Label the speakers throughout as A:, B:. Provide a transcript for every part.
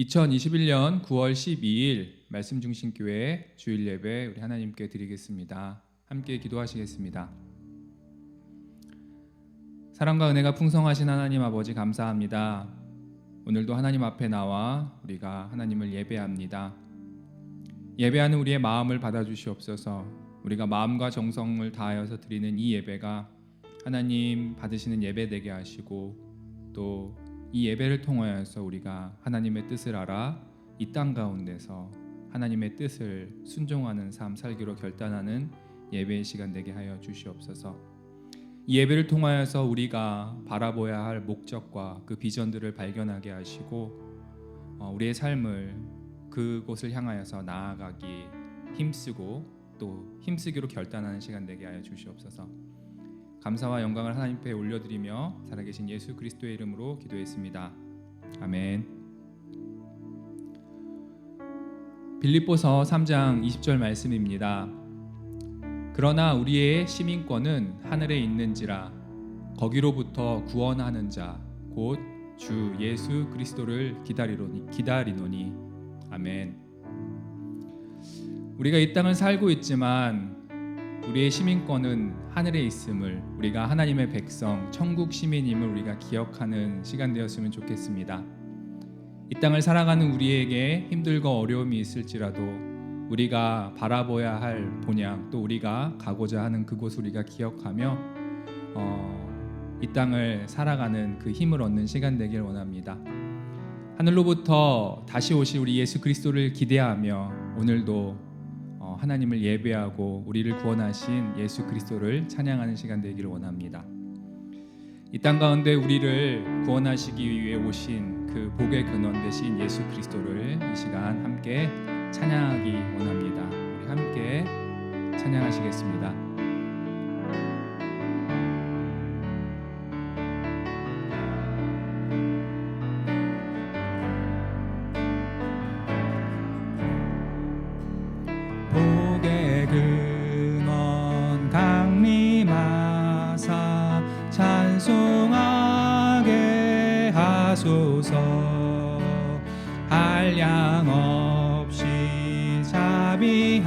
A: 2021년 9월 12일 말씀중심교회 주일 예배 우리 하나님께 드리겠습니다. 함께 기도하시겠습니다. 사랑과 은혜가 풍성하신 하나님 아버지 감사합니다. 오늘도 하나님 앞에 나와 우리가 하나님을 예배합니다. 예배하는 우리의 마음을 받아주시옵소서. 우리가 마음과 정성을 다하여서 드리는 이 예배가 하나님 받으시는 예배 되게 하시고, 또 이 예배를 통하여서 우리가 하나님의 뜻을 알아 이 땅 가운데서 하나님의 뜻을 순종하는 삶 살기로 결단하는 예배의 시간 되게 하여 주시옵소서. 이 예배를 통하여서 우리가 바라보아야 할 목적과 그 비전들을 발견하게 하시고, 우리의 삶을 그곳을 향하여서 나아가기 힘쓰고 또 힘쓰기로 결단하는 시간 되게 하여 주시옵소서. 감사와 영광을 하나님 앞에 올려드리며 살아계신 예수 그리스도의 이름으로 기도했습니다. 아멘. 빌립보서 3장 20절 말씀입니다. 그러나 우리의 시민권은 하늘에 있는지라 거기로부터 구원하는 자 곧 주 예수 그리스도를 기다리노니. 아멘. 우리가 이 땅을 살고 있지만 우리의 시민권은 하늘에 있음을, 우리가 하나님의 백성, 천국 시민임을 우리가 기억하는 시간 되었으면 좋겠습니다. 이 땅을 살아가는 우리에게 힘들고 어려움이 있을지라도 우리가 바라봐야 할 본향, 또 우리가 가고자 하는 그곳을 우리가 기억하며 이 땅을 살아가는 그 힘을 얻는 시간 되길 원합니다. 하늘로부터 다시 오실 우리 예수 그리스도를 기대하며 오늘도 하나님을 예배하고 우리를 구원하신 예수 그리스도를 찬양하는 시간 되기를 원합니다. 이 땅 가운데 우리를 구원하시기 위해 오신 그 복의 근원 되신 예수 그리스도를 이 시간 함께 찬양하기 원합니다. 우리 함께 찬양하시겠습니다.
B: 복의 근원 강림하사 찬송하게 하소서. 한량 없이 자비하심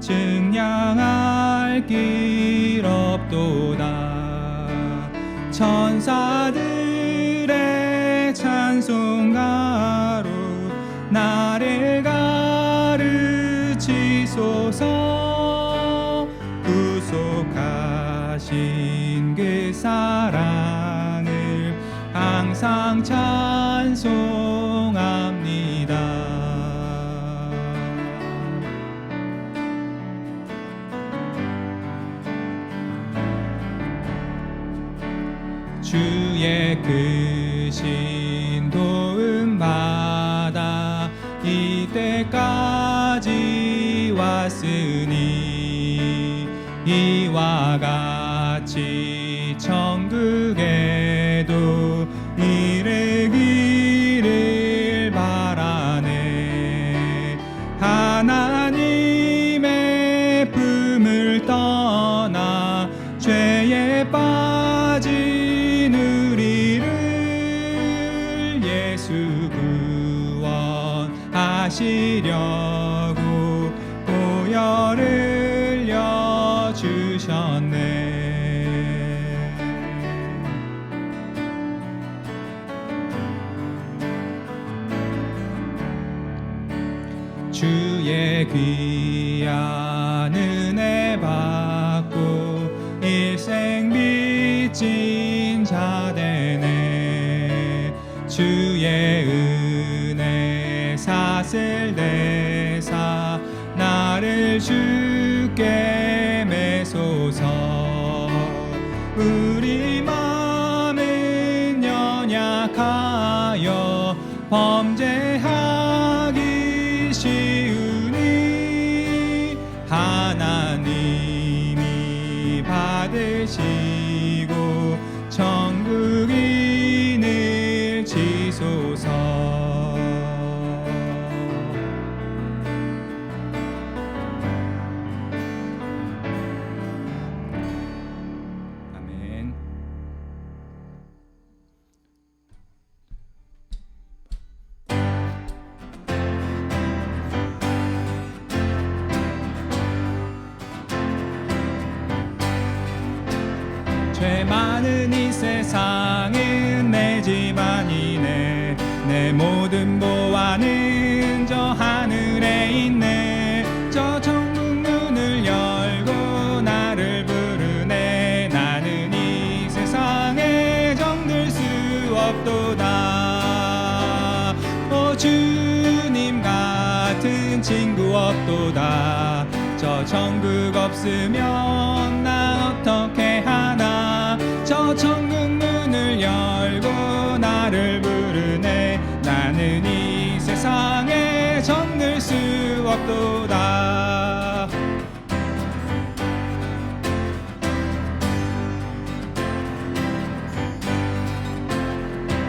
B: 증량할 길 없도다. 천사들의 찬송가로 나를 가르치소서. 구속하신 그 사랑을 항상 찬송합니다. 주의 크신 도움 받아 이때까지 왔으니 이와 같이 천국에도 이르기를 바라네. 하나님의 품을 떠나 죄에 빠진 우리를 예수 구원하시려고 보혈을 흘려주셨네. 주의 귀한 은혜 받고 일생 빚진 자 되네. 주의 은혜 삿을 내사 나를 주께 매소서. 우리 마음은 연약하여 범죄하기 쉬우니 하나님이 받으시고 천국인을 지소서. 아멘. 죄 많은 이 세상은 내 집안이네. 내 모든 보화는 저 하늘에 있네. 저 천국 문을 열고 나를 부르네. 나는 이 세상에 정들 수 없도다. 오 주님 같은 친구 없도다. 저 천국 없으면 나 어떻게 하나. 저 천국 문을 열고 나를 부르네. 나는 이 세상에 정들 수 없도다.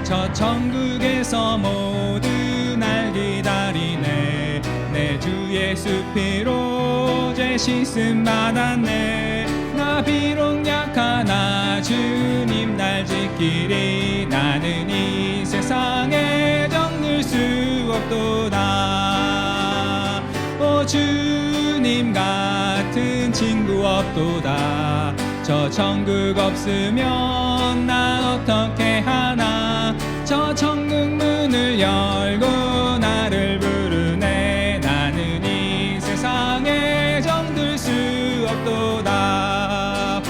B: 저 천국에서 모두 날 기다리네. 내 주 예수 피로 죄 씻음 받았네. 나 비록 약하나 주님 날 지키리. 나는 이 세상에 정들 수 없도다. 오 주님 같은 친구 없도다. 저 천국 없으면 나 어떻게 하나. 저 천국 문을 열고 나를 부르네. 나는 이 세상에 정들 수 없도다.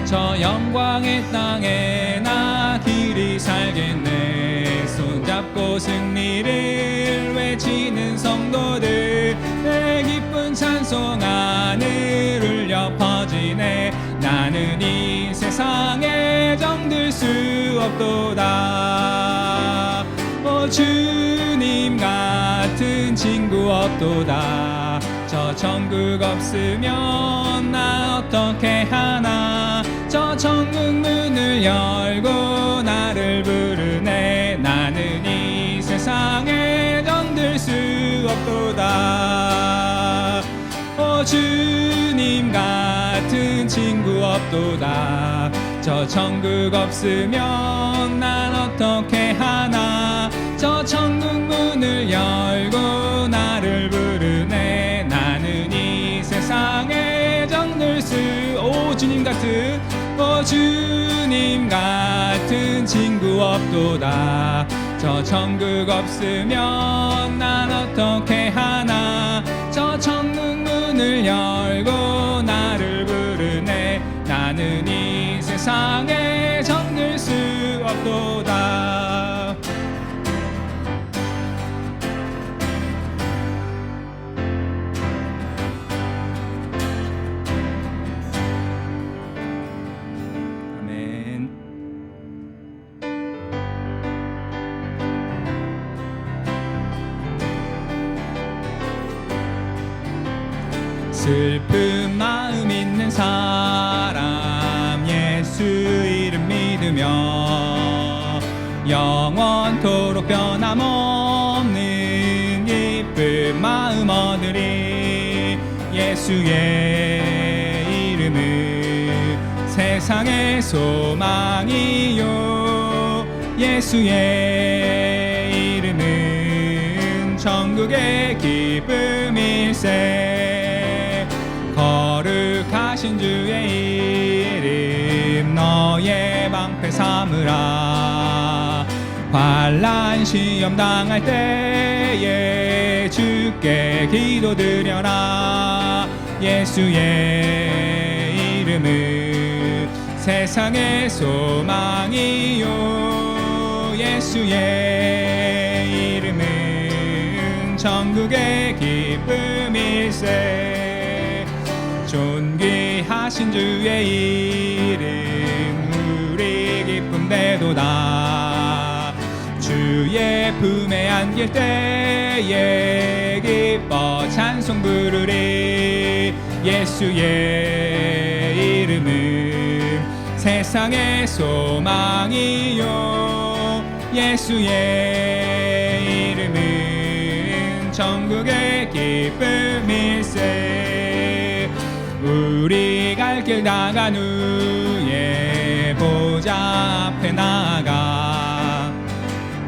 B: 저 영광의 땅에 나 길이 살겠네. 손잡고 승리를 외치는 성도들. 내 기쁜 찬송 하늘 울려 퍼지네. 나는 이 세상에 정들 수 없도다. 오 주님 같은 친구 없도다. 저 천국 없으면 나 어떻게 하나. 저 천국 문을 열고 나를 부르네. 나는 이 세상에 정들 수 없도다. 오 주님 같은 친구 없도다. 저 천국 없으면 난 어떻게 하나. 저 천국 문을 열고 나를 부르네. 나는 이 세상에 정들 수. 오 주님 같은, 오 주님 같은 친구 없도다. 저 천국 없으면 난 어떻게 하나. 저 천국 문을 열고 나를 부르네. 나는 이 세상에 정들 수 없도다. 아멘. 슬픈 마음 있는 사람 예수 이름 믿으며 영원토록 변함없는 기쁜 마음 얻으리. 예수의 이름은 세상의 소망이요. 예수의 이름은 천국의 기쁨일세. 거룩하신 주의 이름 너의 방패 삼으라. 환난 시험 당할 때에 주께 기도드려라. 예수의 이름은 세상의 소망이요. 예수의 이름은 천국의 기쁨일세. 존귀하신 주의 이름 우리 기쁨 되도다. 주의 품에 안길 때에 기뻐 찬송 부르리. 예수의 이름은 세상의 소망이요. 예수의 이름은 천국의 기쁨일세. 우리 갈 길 나간 후에 보좌 앞에 나가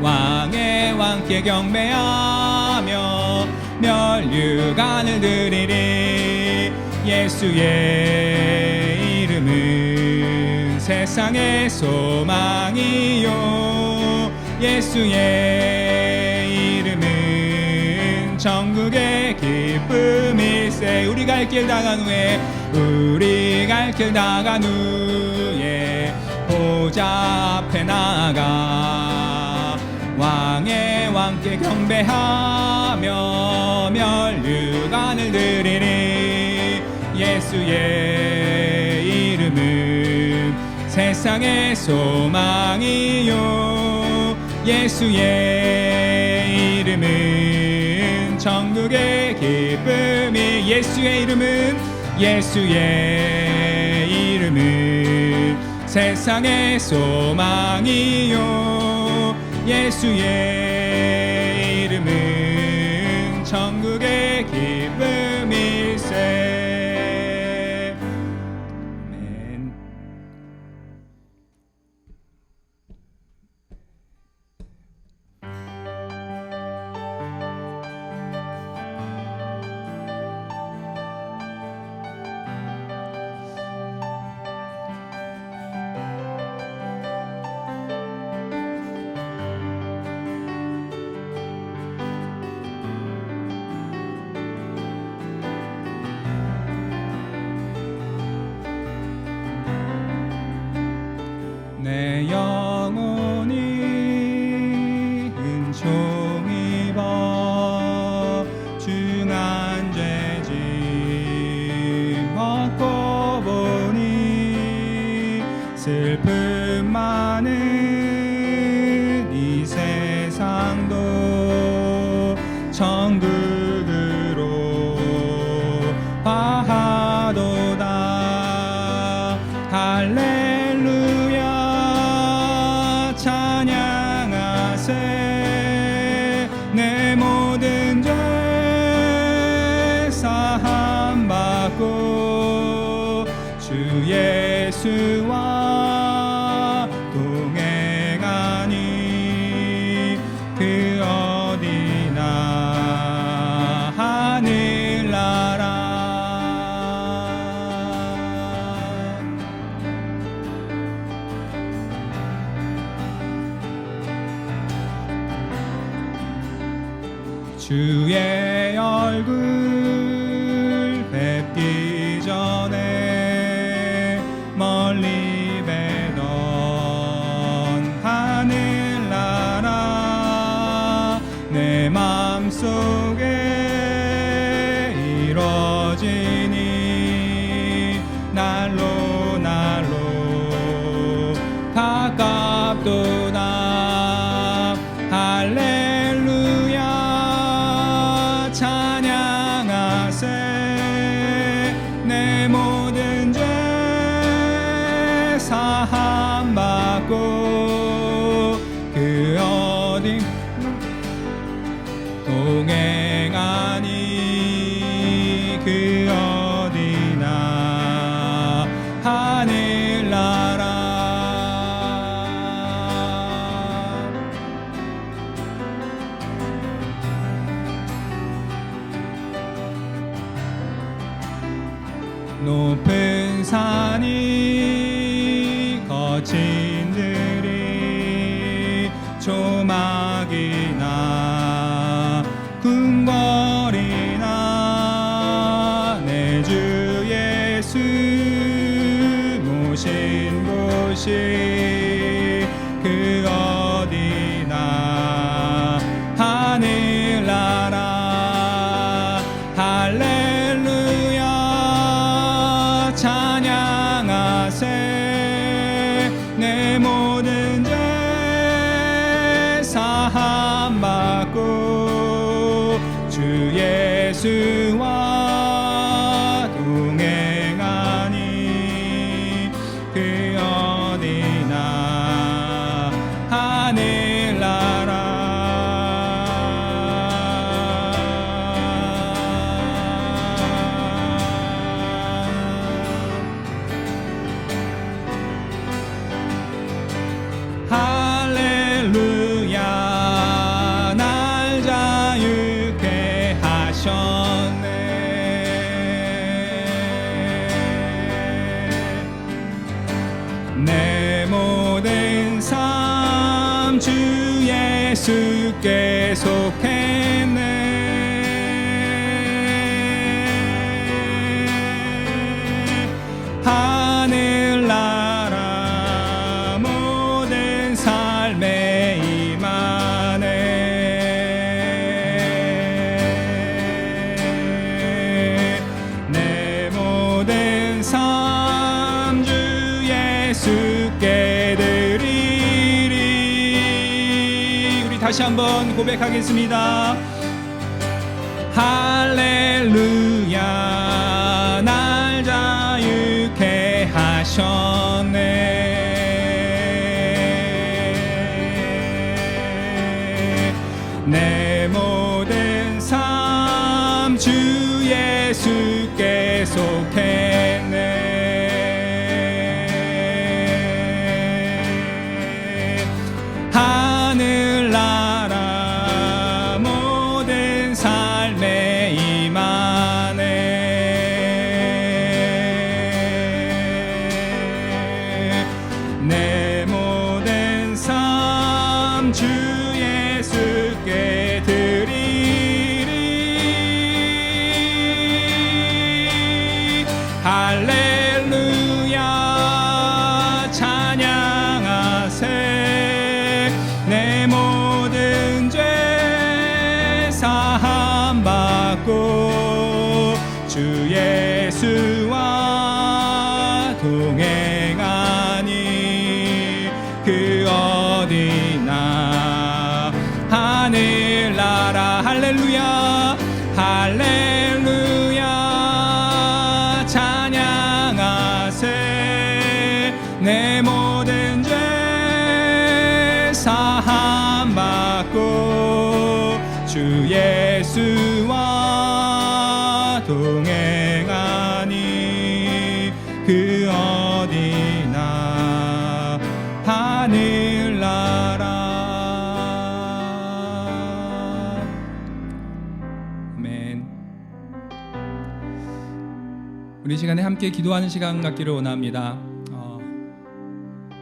B: 왕의 왕께 경배하며 면류관을 드리리. 예수의 이름은 세상의 소망이요, 예수의 이름은 천국의 기쁨일세. 우리 갈 길 다간 후에, 우리 갈 길 다간 후에 보좌 앞에 나가 왕의 왕께 경배하며 면류관을 드리리. 예수의 이름은 세상의 소망이요, 예수의 이름은 천국의 기쁨이. 예수의 이름은 세상의 소망이요, 예수의 이름은 천국의 기쁨일세. 아멘. 내 영혼이 은총 입어 중한 죄짐 벗고 보니, 슬픔 많은 이 세상도 천국으로 화하도다. 할렐루야 찬양하세. 내 모든 죄 사함 받고 주 예수와 동행하니 그 어디나 하늘나라. 주의 얼굴 뵙기 전에 멀리 뵈던 하늘나라, 내 맘속에 이뤄지니 날로 날로 가깝도다. 할렐루야 찬양하세. 내 모든 죄 사함 받고 그 어디 동행하니 그 어디나 하늘나라. 높은 산이 거친 들이 조막이나 궁궐이나 내 주 예수 모신 곳이 그 어디나 하늘나라. 할렐루야 찬양하세. 내 모든 죄 사함 받고 주 예수와 동행하니 그 어디나 하늘나라. 할렐루야 날 자유케 하시 예수께 속했네. 하늘나라 모든 삶에 임하네. 내 모든 삶 주 예수께 드리리. 우리 다시 한번 고백하겠습니다. 할렐루야 날 자유케 하셨네. 내 모든 삶 주 예수께 속했네. 하늘나라 모든 삶에 임하네. 내 모든 삶 주 예수께 드리리. 할렐루야 찬양하세. 내 모든 죄 사함 받고 주 예수와 동행하니 그 어디나. 하늘나라 할렐루야 할렐루야 찬양하세. 내 모든 죄 사함 받고 주 예수와 동행하니 그 어디나. 하늘나라. 아멘. 우리 시간에 함께 기도하는 시간 갖기를 원합니다.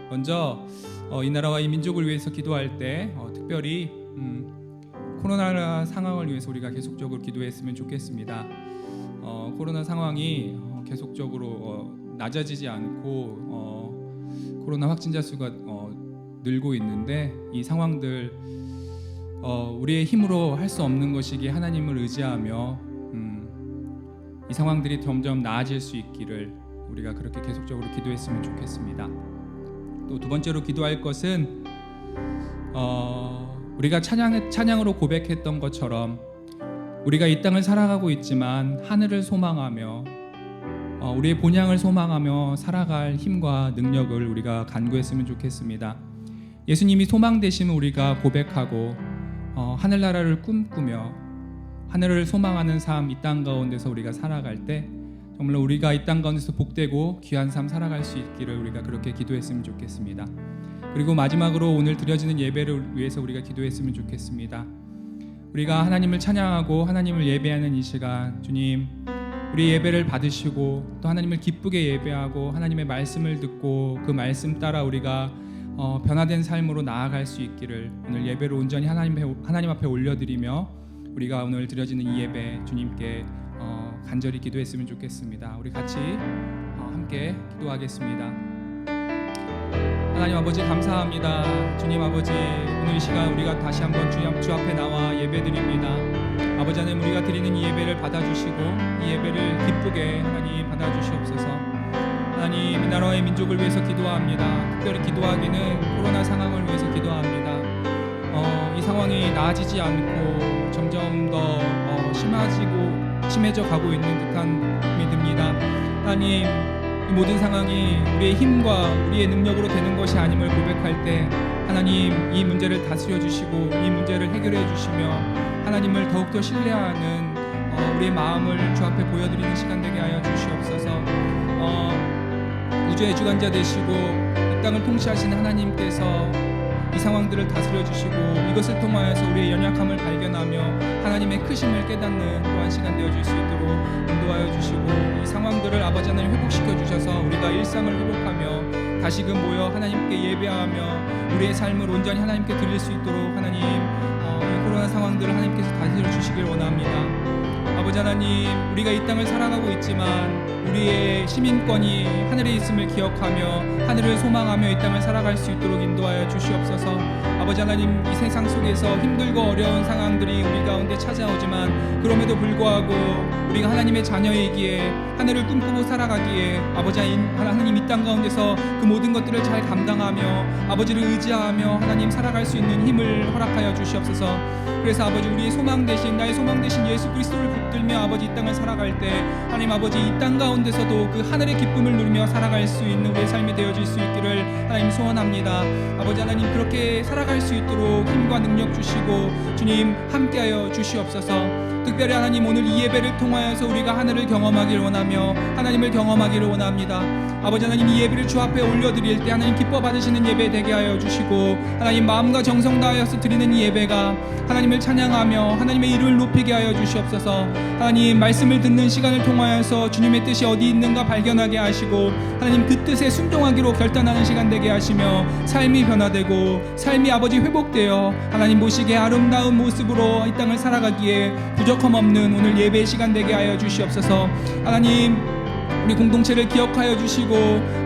B: 먼저 이 나라와 이 민족을 위해서 기도할 때 특별히 코로나 상황을 위해서 우리가 계속적으로 기도했으면 좋겠습니다. 코로나 상황이 계속적으로 낮아지지 않고 코로나 확진자 수가 늘고 있는데 이 상황들 우리의 힘으로 할 수 없는 것이기에 하나님을 의지하며 이 상황들이 점점 나아질 수 있기를 우리가 그렇게 계속적으로 기도했으면 좋겠습니다. 또 두 번째로 기도할 것은 우리가 찬양으로 고백했던 것처럼 우리가 이 땅을 살아가고 있지만 하늘을 소망하며 우리의 본향을 소망하며 살아갈 힘과 능력을 우리가 간구했으면 좋겠습니다. 예수님이 소망 되심을 우리가 고백하고 하늘나라를 꿈꾸며 하늘을 소망하는 삶, 이 땅 가운데서 우리가 살아갈 때 정말 우리가 이 땅 가운데서 복되고 귀한 삶 살아갈 수 있기를 우리가 그렇게 기도했으면 좋겠습니다. 그리고 마지막으로 오늘 드려지는 예배를 위해서 우리가 기도했으면 좋겠습니다. 우리가 하나님을 찬양하고 하나님을 예배하는 이 시간, 주님 우리 예배를 받으시고 또 하나님을 기쁘게 예배하고 하나님의 말씀을 듣고 그 말씀 따라 우리가 변화된 삶으로 나아갈 수 있기를 오늘 예배를 온전히 하나님 앞에 올려드리며 우리가 오늘 드려지는 이 예배 주님께 간절히 기도했으면 좋겠습니다. 우리 같이 함께 기도하겠습니다. 하나님 아버지 감사합니다. 주님 아버지 오늘 이 시간 우리가 다시 한번 주 앞에 나와 예배드립니다. 아버지 하나님 우리가 드리는 이 예배를 받아주시고 이 예배를 기쁘게 하나님 받아주시옵소서. 하나님 이 나라의 민족을 위해서 기도합니다. 특별히 기도하기는 코로나 상황을 위해서 기도합니다. 이 상황이 나아지지 않고 점점 더 심해져 가고 있는 듯한 느낌이 듭니다. 하나님 이 모든 상황이 우리의 힘과 우리의 능력으로 되는 것이 아님을 고백할 때 하나님 이 문제를 다스려 주시고 이 문제를 해결해 주시며 하나님을 더욱더 신뢰하는 우리의 마음을 주 앞에 보여드리는 시간 되게 하여 주시옵소서. 우주의 주관자 되시고 이 땅을 통치하시는 하나님께서 이 상황들을 다스려 주시고 이것을 통하여서 우리의 연약함을 발견하며 하나님의 크심을 깨닫는 또한 시간 되어질 수 있도록 인도하여 주시고 이 상황들을 아버지 하나님 회복시켜 주셔서 우리가 일상을 회복하며 다시금 모여 하나님께 예배하며 우리의 삶을 온전히 하나님께 드릴 수 있도록 하나님 이 코로나 상황들을 하나님께서 다스려 주시길 원합니다. 아버지 하나님, 우리가 이 땅을 살아가고 있지만 우리의 시민권이 하늘에 있음을 기억하며 하늘을 소망하며 이 땅을 살아갈 수 있도록 인도하여 주시옵소서. 아버지 하나님, 이 세상 속에서 힘들고 어려운 상황들이 우리 가운데 찾아오지만 그럼에도 불구하고 우리가 하나님의 자녀이기에 하늘을 꿈꾸고 살아가기에 아버지 하나님, 이 땅 가운데서 그 모든 것들을 잘 감당하며 아버지를 의지하며 하나님 살아갈 수 있는 힘을 허락하여 주시옵소서. 그래서 아버지, 우리의 소망 대신 나의 소망 대신 예수 그리스도를 붙들며 아버지 이 땅을 살아갈 때 하나님 아버지, 이 땅 가운데서도 그 하늘의 기쁨을 누리며 살아갈 수 있는 우리의 삶이 되어질 수 있기를 하나님 소원합니다. 아버지 하나님, 그렇게 살아갈 수 있도록 힘과 능력 주시고 주님 함께하여 주시옵소서. 특별히 하나님, 오늘 이 예배를 통하여서 우리가 하늘을 경험하기를 원하며 하나님을 경험하기를 원합니다. 아버지 하나님, 이 예배를 주 앞에 올려드릴 때 하나님 기뻐 받으시는 예배 되게 하여 주시고 하나님 마음과 정성 다하여서 드리는 이 예배가 하나님을 찬양하며 하나님의 이름을 높이게 하여 주시옵소서. 하나님, 말씀을 듣는 시간을 통하여서 주님의 뜻이 어디 있는가 발견하게 하시고 하나님 그 뜻에 순종하기로 결단하는 시간 되게 하시며 삶이 변화되고 삶이 아버지 회복되어 하나님 보시기에 아름다운 모습으로 이 땅을 살아가기에 부족함 없는 오늘 예배의 시간 되게 하여 주시옵소서. 하나님, 우리 공동체를 기억하여 주시고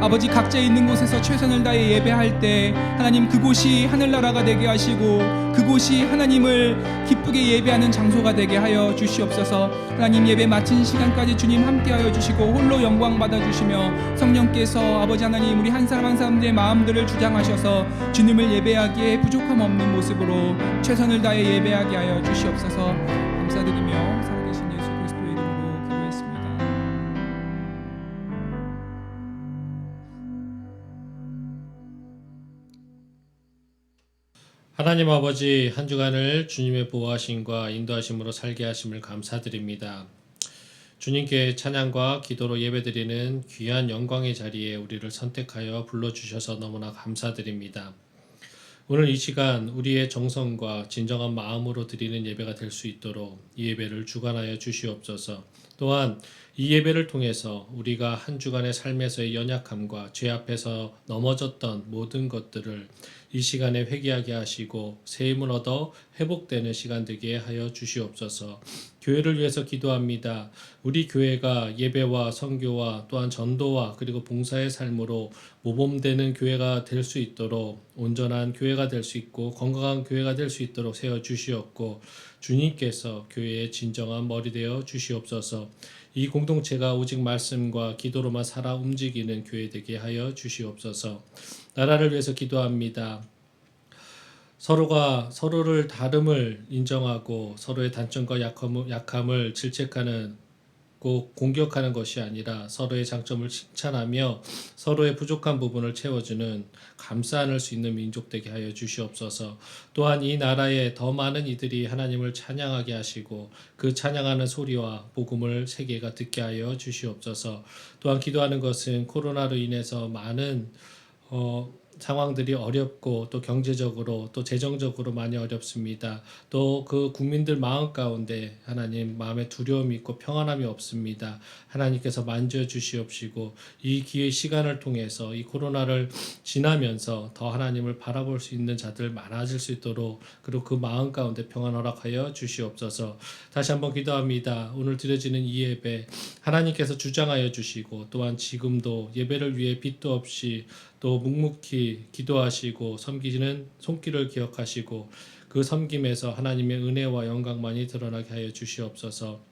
B: 아버지 각자 있는 곳에서 최선을 다해 예배할 때 하나님 그곳이 하늘나라가 되게 하시고 그곳이 하나님을 기쁘게 예배하는 장소가 되게 하여 주시옵소서. 하나님, 예배 마친 시간까지 주님 함께하여 주시고 홀로 영광 받아주시며 성령께서 아버지 하나님 우리 한 사람 한 사람들의 마음들을 주장하셔서 주님을 예배하기에 부족함 없는 모습으로 최선을 다해 예배하게 하여 주시옵소서. 감사드리며 살아계신 예수 그리스도의 이름으로 기도했습니다.
C: 하나님 아버지, 한 주간을 주님의 보호하심과 인도하심으로 살게 하심을 감사드립니다. 주님께 찬양과 기도로 예배드리는 귀한 영광의 자리에 우리를 선택하여 불러주셔서 너무나 감사드립니다. 오늘 이 시간 우리의 정성과 진정한 마음으로 드리는 예배가 될 수 있도록 이 예배를 주관하여 주시옵소서. 또한 이 예배를 통해서 우리가 한 주간의 삶에서의 연약함과 죄 앞에서 넘어졌던 모든 것들을 이 시간에 회개하게 하시고 새 힘을 얻어 회복되는 시간 되게 하여 주시옵소서. 교회를 위해서 기도합니다. 우리 교회가 예배와 선교와 또한 전도와 그리고 봉사의 삶으로 모범되는 교회가 될 수 있도록 온전한 교회가 될 수 있고 건강한 교회가 될 수 있도록 세워 주시옵고 주님께서 교회의 진정한 머리 되어 주시옵소서. 이 공동체가 오직 말씀과 기도로만 살아 움직이는 교회 되게 하여 주시옵소서. 나라를 위해서 기도합니다. 서로가 서로를 다름을 인정하고 서로의 단점과 약함을 질책하는 꼭 공격하는 것이 아니라 서로의 장점을 칭찬하며 서로의 부족한 부분을 채워주는 감싸 안을 수 있는 민족 되게 하여 주시옵소서. 또한 이 나라에 더 많은 이들이 하나님을 찬양하게 하시고 그 찬양하는 소리와 복음을 세계가 듣게 하여 주시옵소서. 또한 기도하는 것은 코로나로 인해서 많은 상황들이 어렵고 또 경제적으로 또 재정적으로 많이 어렵습니다. 또 그 국민들 마음 가운데 하나님 마음에 두려움이 있고 평안함이 없습니다. 하나님께서 만져주시옵시고 이 기회 시간을 통해서 이 코로나를 지나면서 더 하나님을 바라볼 수 있는 자들 많아질 수 있도록 그리고 그 마음 가운데 평안 허락하여 주시옵소서. 다시 한번 기도합니다. 오늘 드려지는 이 예배 하나님께서 주장하여 주시고 또한 지금도 예배를 위해 빚도 없이 또 묵묵히 기도하시고 섬기시는 손길을 기억하시고 그 섬김에서 하나님의 은혜와 영광만이 드러나게 하여 주시옵소서.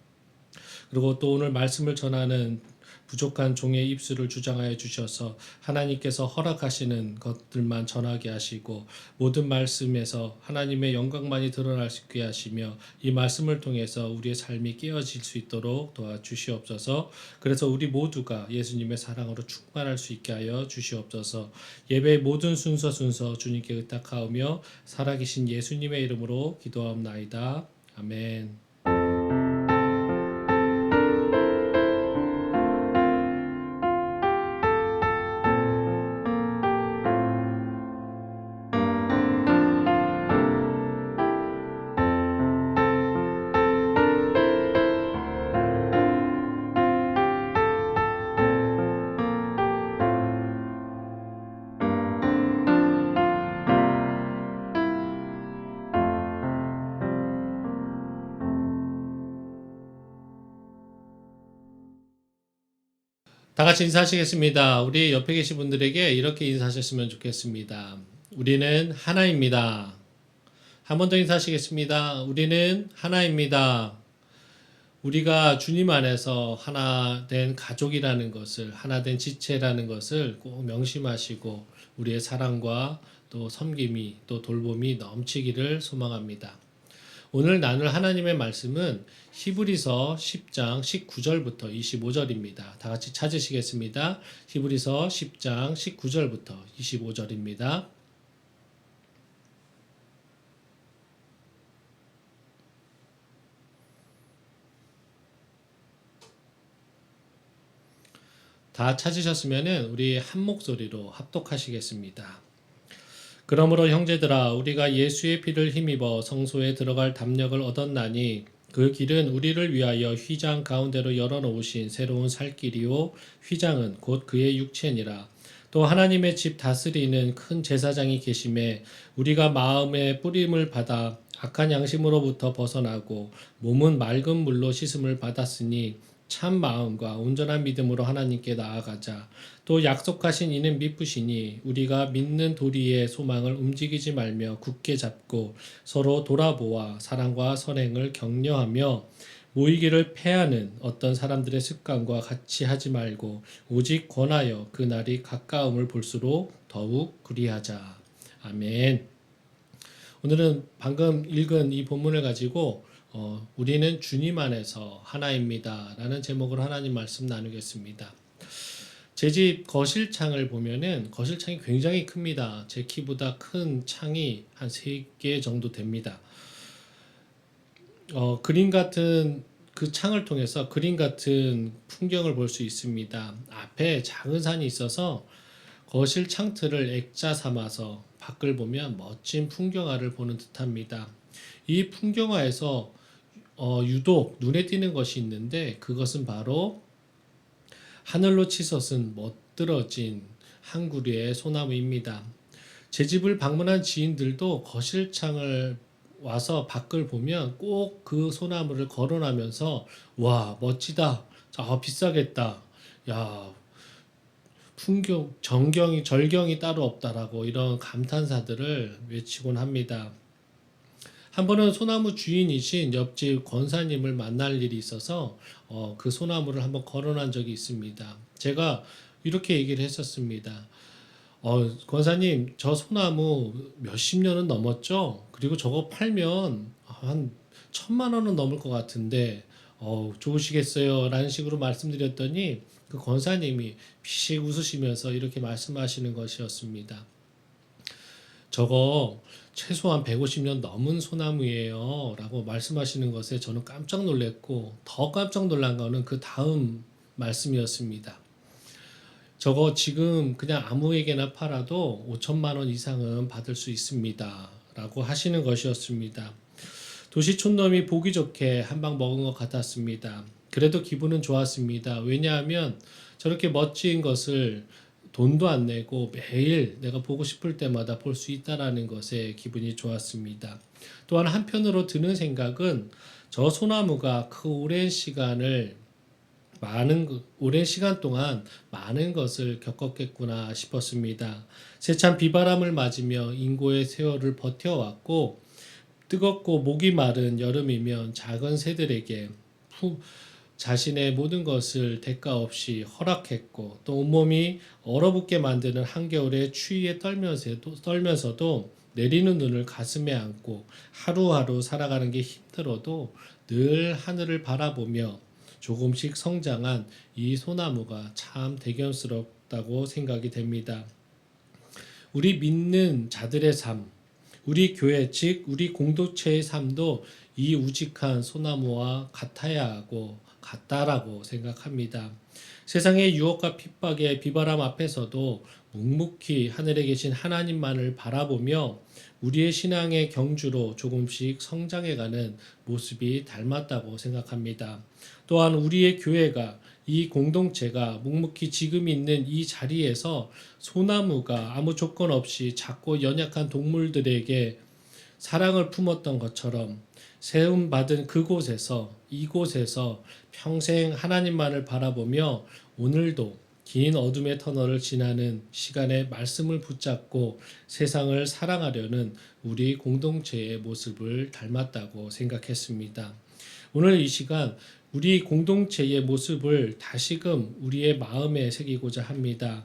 C: 그리고 또 오늘 말씀을 전하는 부족한 종의 입술을 주장하여 주셔서 하나님께서 허락하시는 것들만 전하게 하시고 모든 말씀에서 하나님의 영광만이 드러날 수 있게 하시며 이 말씀을 통해서 우리의 삶이 깨어질 수 있도록 도와주시옵소서. 그래서 우리 모두가 예수님의 사랑으로 충만할 수 있게 하여 주시옵소서. 예배의 모든 순서 주님께 의탁하오며 살아계신 예수님의 이름으로 기도하옵나이다. 아멘. 다 같이 인사하시겠습니다. 우리 옆에 계신 분들에게 이렇게 인사하셨으면 좋겠습니다. 우리는 하나입니다. 한 번 더 인사하시겠습니다. 우리는 하나입니다. 우리가 주님 안에서 하나 된 가족이라는 것을, 하나 된 지체라는 것을 꼭 명심하시고 우리의 사랑과 또 섬김이 또 돌봄이 넘치기를 소망합니다. 오늘 나눌 하나님의 말씀은 히브리서 10장 19절부터 25절입니다. 다 같이 찾으시겠습니다. 히브리서 10장 19절부터 25절입니다. 다 찾으셨으면 우리 한 목소리로 합독하시겠습니다. 그러므로 형제들아 우리가 예수의 피를 힘입어 성소에 들어갈 담력을 얻었나니 그 길은 우리를 위하여 휘장 가운데로 열어놓으신 새로운 살 길이요 휘장은 곧 그의 육체니라. 또 하나님의 집 다스리는 큰 제사장이 계심에 우리가 마음의 뿌림을 받아 악한 양심으로부터 벗어나고 몸은 맑은 물로 씻음을 받았으니 참 마음과 온전한 믿음으로 하나님께 나아가자. 또 약속하신 이는 미쁘시니 우리가 믿는 도리의 소망을 움직이지 말며 굳게 잡고 서로 돌아보아 사랑과 선행을 격려하며 모이기를 패하는 어떤 사람들의 습관과 같이 하지 말고 오직 권하여 그 날이 가까움을 볼수록 더욱 그리하자. 아멘. 오늘은 방금 읽은 이 본문을 가지고 우리는 주님 안에서 하나입니다 라는 제목으로 하나님 말씀 나누겠습니다. 제 집 거실창을 보면은 거실창이 굉장히 큽니다. 제 키보다 큰 창이 한 3개 정도 됩니다. 그림 같은 그 창을 통해서 그림 같은 풍경을 볼 수 있습니다. 앞에 작은 산이 있어서 거실 창틀을 액자 삼아서 밖을 보면 멋진 풍경화를 보는 듯합니다. 이 풍경화에서 유독 눈에 띄는 것이 있는데 그것은 바로 하늘로 치솟은 멋들어진 한 그루의 소나무입니다. 제 집을 방문한 지인들도 거실창을 와서 밖을 보면 꼭 그 소나무를 거론하면서 와 멋지다, 비싸겠다, 야 풍경 절경이 따로 없다라고 이런 감탄사들을 외치곤 합니다. 한 번은 소나무 주인이신 옆집 권사님을 만날 일이 있어서 그 소나무를 한번 거론한 적이 있습니다. 제가 이렇게 얘기를 했었습니다. 권사님, 저 소나무 몇십 년은 넘었죠? 그리고 저거 팔면 한 1,000만 원은 넘을 것 같은데 좋으시겠어요? 라는 식으로 말씀드렸더니 그 권사님이 피식 웃으시면서 이렇게 말씀하시는 것이었습니다. 저거 최소한 150년 넘은 소나무예요 라고 말씀하시는 것에 저는 깜짝 놀랐고 더 깜짝 놀란 거는 그 다음 말씀이었습니다. 저거 지금 그냥 아무에게나 팔아도 5천만 원 이상은 받을 수 있습니다 라고 하시는 것이었습니다. 도시 촌놈이 보기 좋게 한 방 먹은 것 같았습니다. 그래도 기분은 좋았습니다. 왜냐하면 저렇게 멋진 것을 돈도 안 내고 매일 내가 보고 싶을 때마다 볼 수 있다라는 것에 기분이 좋았습니다. 또한 한편으로 드는 생각은 저 소나무가 그 오랜 시간 동안 많은 것을 겪었겠구나 싶었습니다. 세찬 비바람을 맞으며 인고의 세월을 버텨왔고 뜨겁고 목이 마른 여름이면 작은 새들에게 자신의 모든 것을 대가 없이 허락했고 또 온몸이 얼어붙게 만드는 한겨울의 추위에 떨면서도 내리는 눈을 가슴에 안고 하루하루 살아가는 게 힘들어도 늘 하늘을 바라보며 조금씩 성장한 이 소나무가 참 대견스럽다고 생각이 됩니다. 우리 믿는 자들의 삶, 우리 교회 즉 우리 공동체의 삶도 이 우직한 소나무와 같다라고 생각합니다. 세상의 유혹과 핍박의 비바람 앞에서도 묵묵히 하늘에 계신 하나님만을 바라보며 우리의 신앙의 경주로 조금씩 성장해가는 모습이 닮았다고 생각합니다. 또한 우리의 교회가 이 공동체가 묵묵히 지금 있는 이 자리에서 소나무가 아무 조건 없이 작고 연약한 동물들에게 사랑을 품었던 것처럼 세움받은 이곳에서 평생 하나님만을 바라보며 오늘도 긴 어둠의 터널을 지나는 시간에 말씀을 붙잡고 세상을 사랑하려는 우리 공동체의 모습을 닮았다고 생각했습니다. 오늘 이 시간 우리 공동체의 모습을 다시금 우리의 마음에 새기고자 합니다.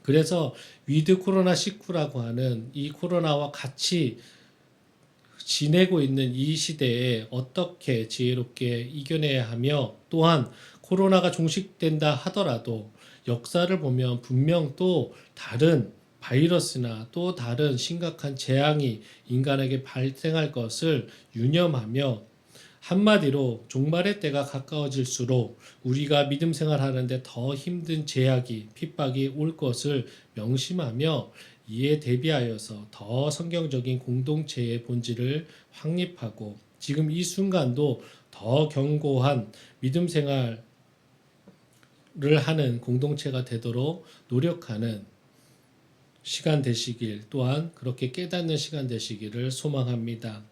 C: 그래서 위드 코로나19라고 하는 이 코로나와 같이 지내고 있는 이 시대에 어떻게 지혜롭게 이겨내야 하며, 또한 코로나가 종식된다 하더라도 역사를 보면 분명 또 다른 바이러스나 또 다른 심각한 재앙이 인간에게 발생할 것을 유념하며, 한마디로 종말의 때가 가까워질수록 우리가 믿음 생활하는데 더 힘든 제약이 핍박이 올 것을 명심하며 이에 대비하여서 더 성경적인 공동체의 본질을 확립하고 지금 이 순간도 더 견고한 믿음 생활을 하는 공동체가 되도록 노력하는 시간 되시길, 또한 그렇게 깨닫는 시간 되시기를 소망합니다.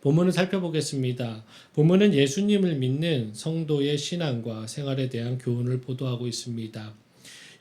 C: 본문을 살펴보겠습니다. 본문은 예수님을 믿는 성도의 신앙과 생활에 대한 교훈을 보도하고 있습니다.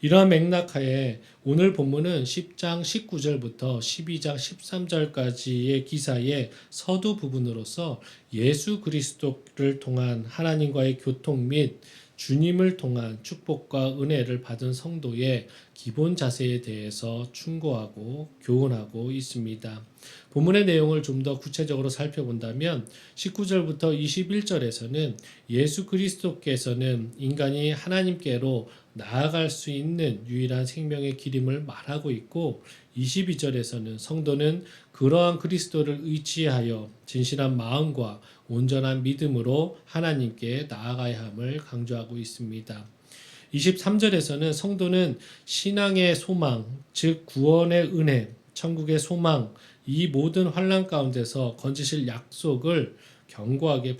C: 이러한 맥락하에 오늘 본문은 10장 19절부터 12장 13절까지의 기사의 서두 부분으로서 예수 그리스도를 통한 하나님과의 교통 및 주님을 통한 축복과 은혜를 받은 성도의 기본 자세에 대해서 충고하고 교훈하고 있습니다. 본문의 내용을 좀 더 구체적으로 살펴본다면 19절부터 21절에서는 예수 그리스도께서는 인간이 하나님께로 나아갈 수 있는 유일한 생명의 길임을 말하고 있고, 22절에서는 성도는 그러한 그리스도를 의지하여 진실한 마음과 온전한 믿음으로 하나님께 나아가야 함을 강조하고 있습니다. 23절에서는 성도는 신앙의 소망, 즉 구원의 은혜, 천국의 소망, 이 모든 환난 가운데서 건지실 약속을 견고하게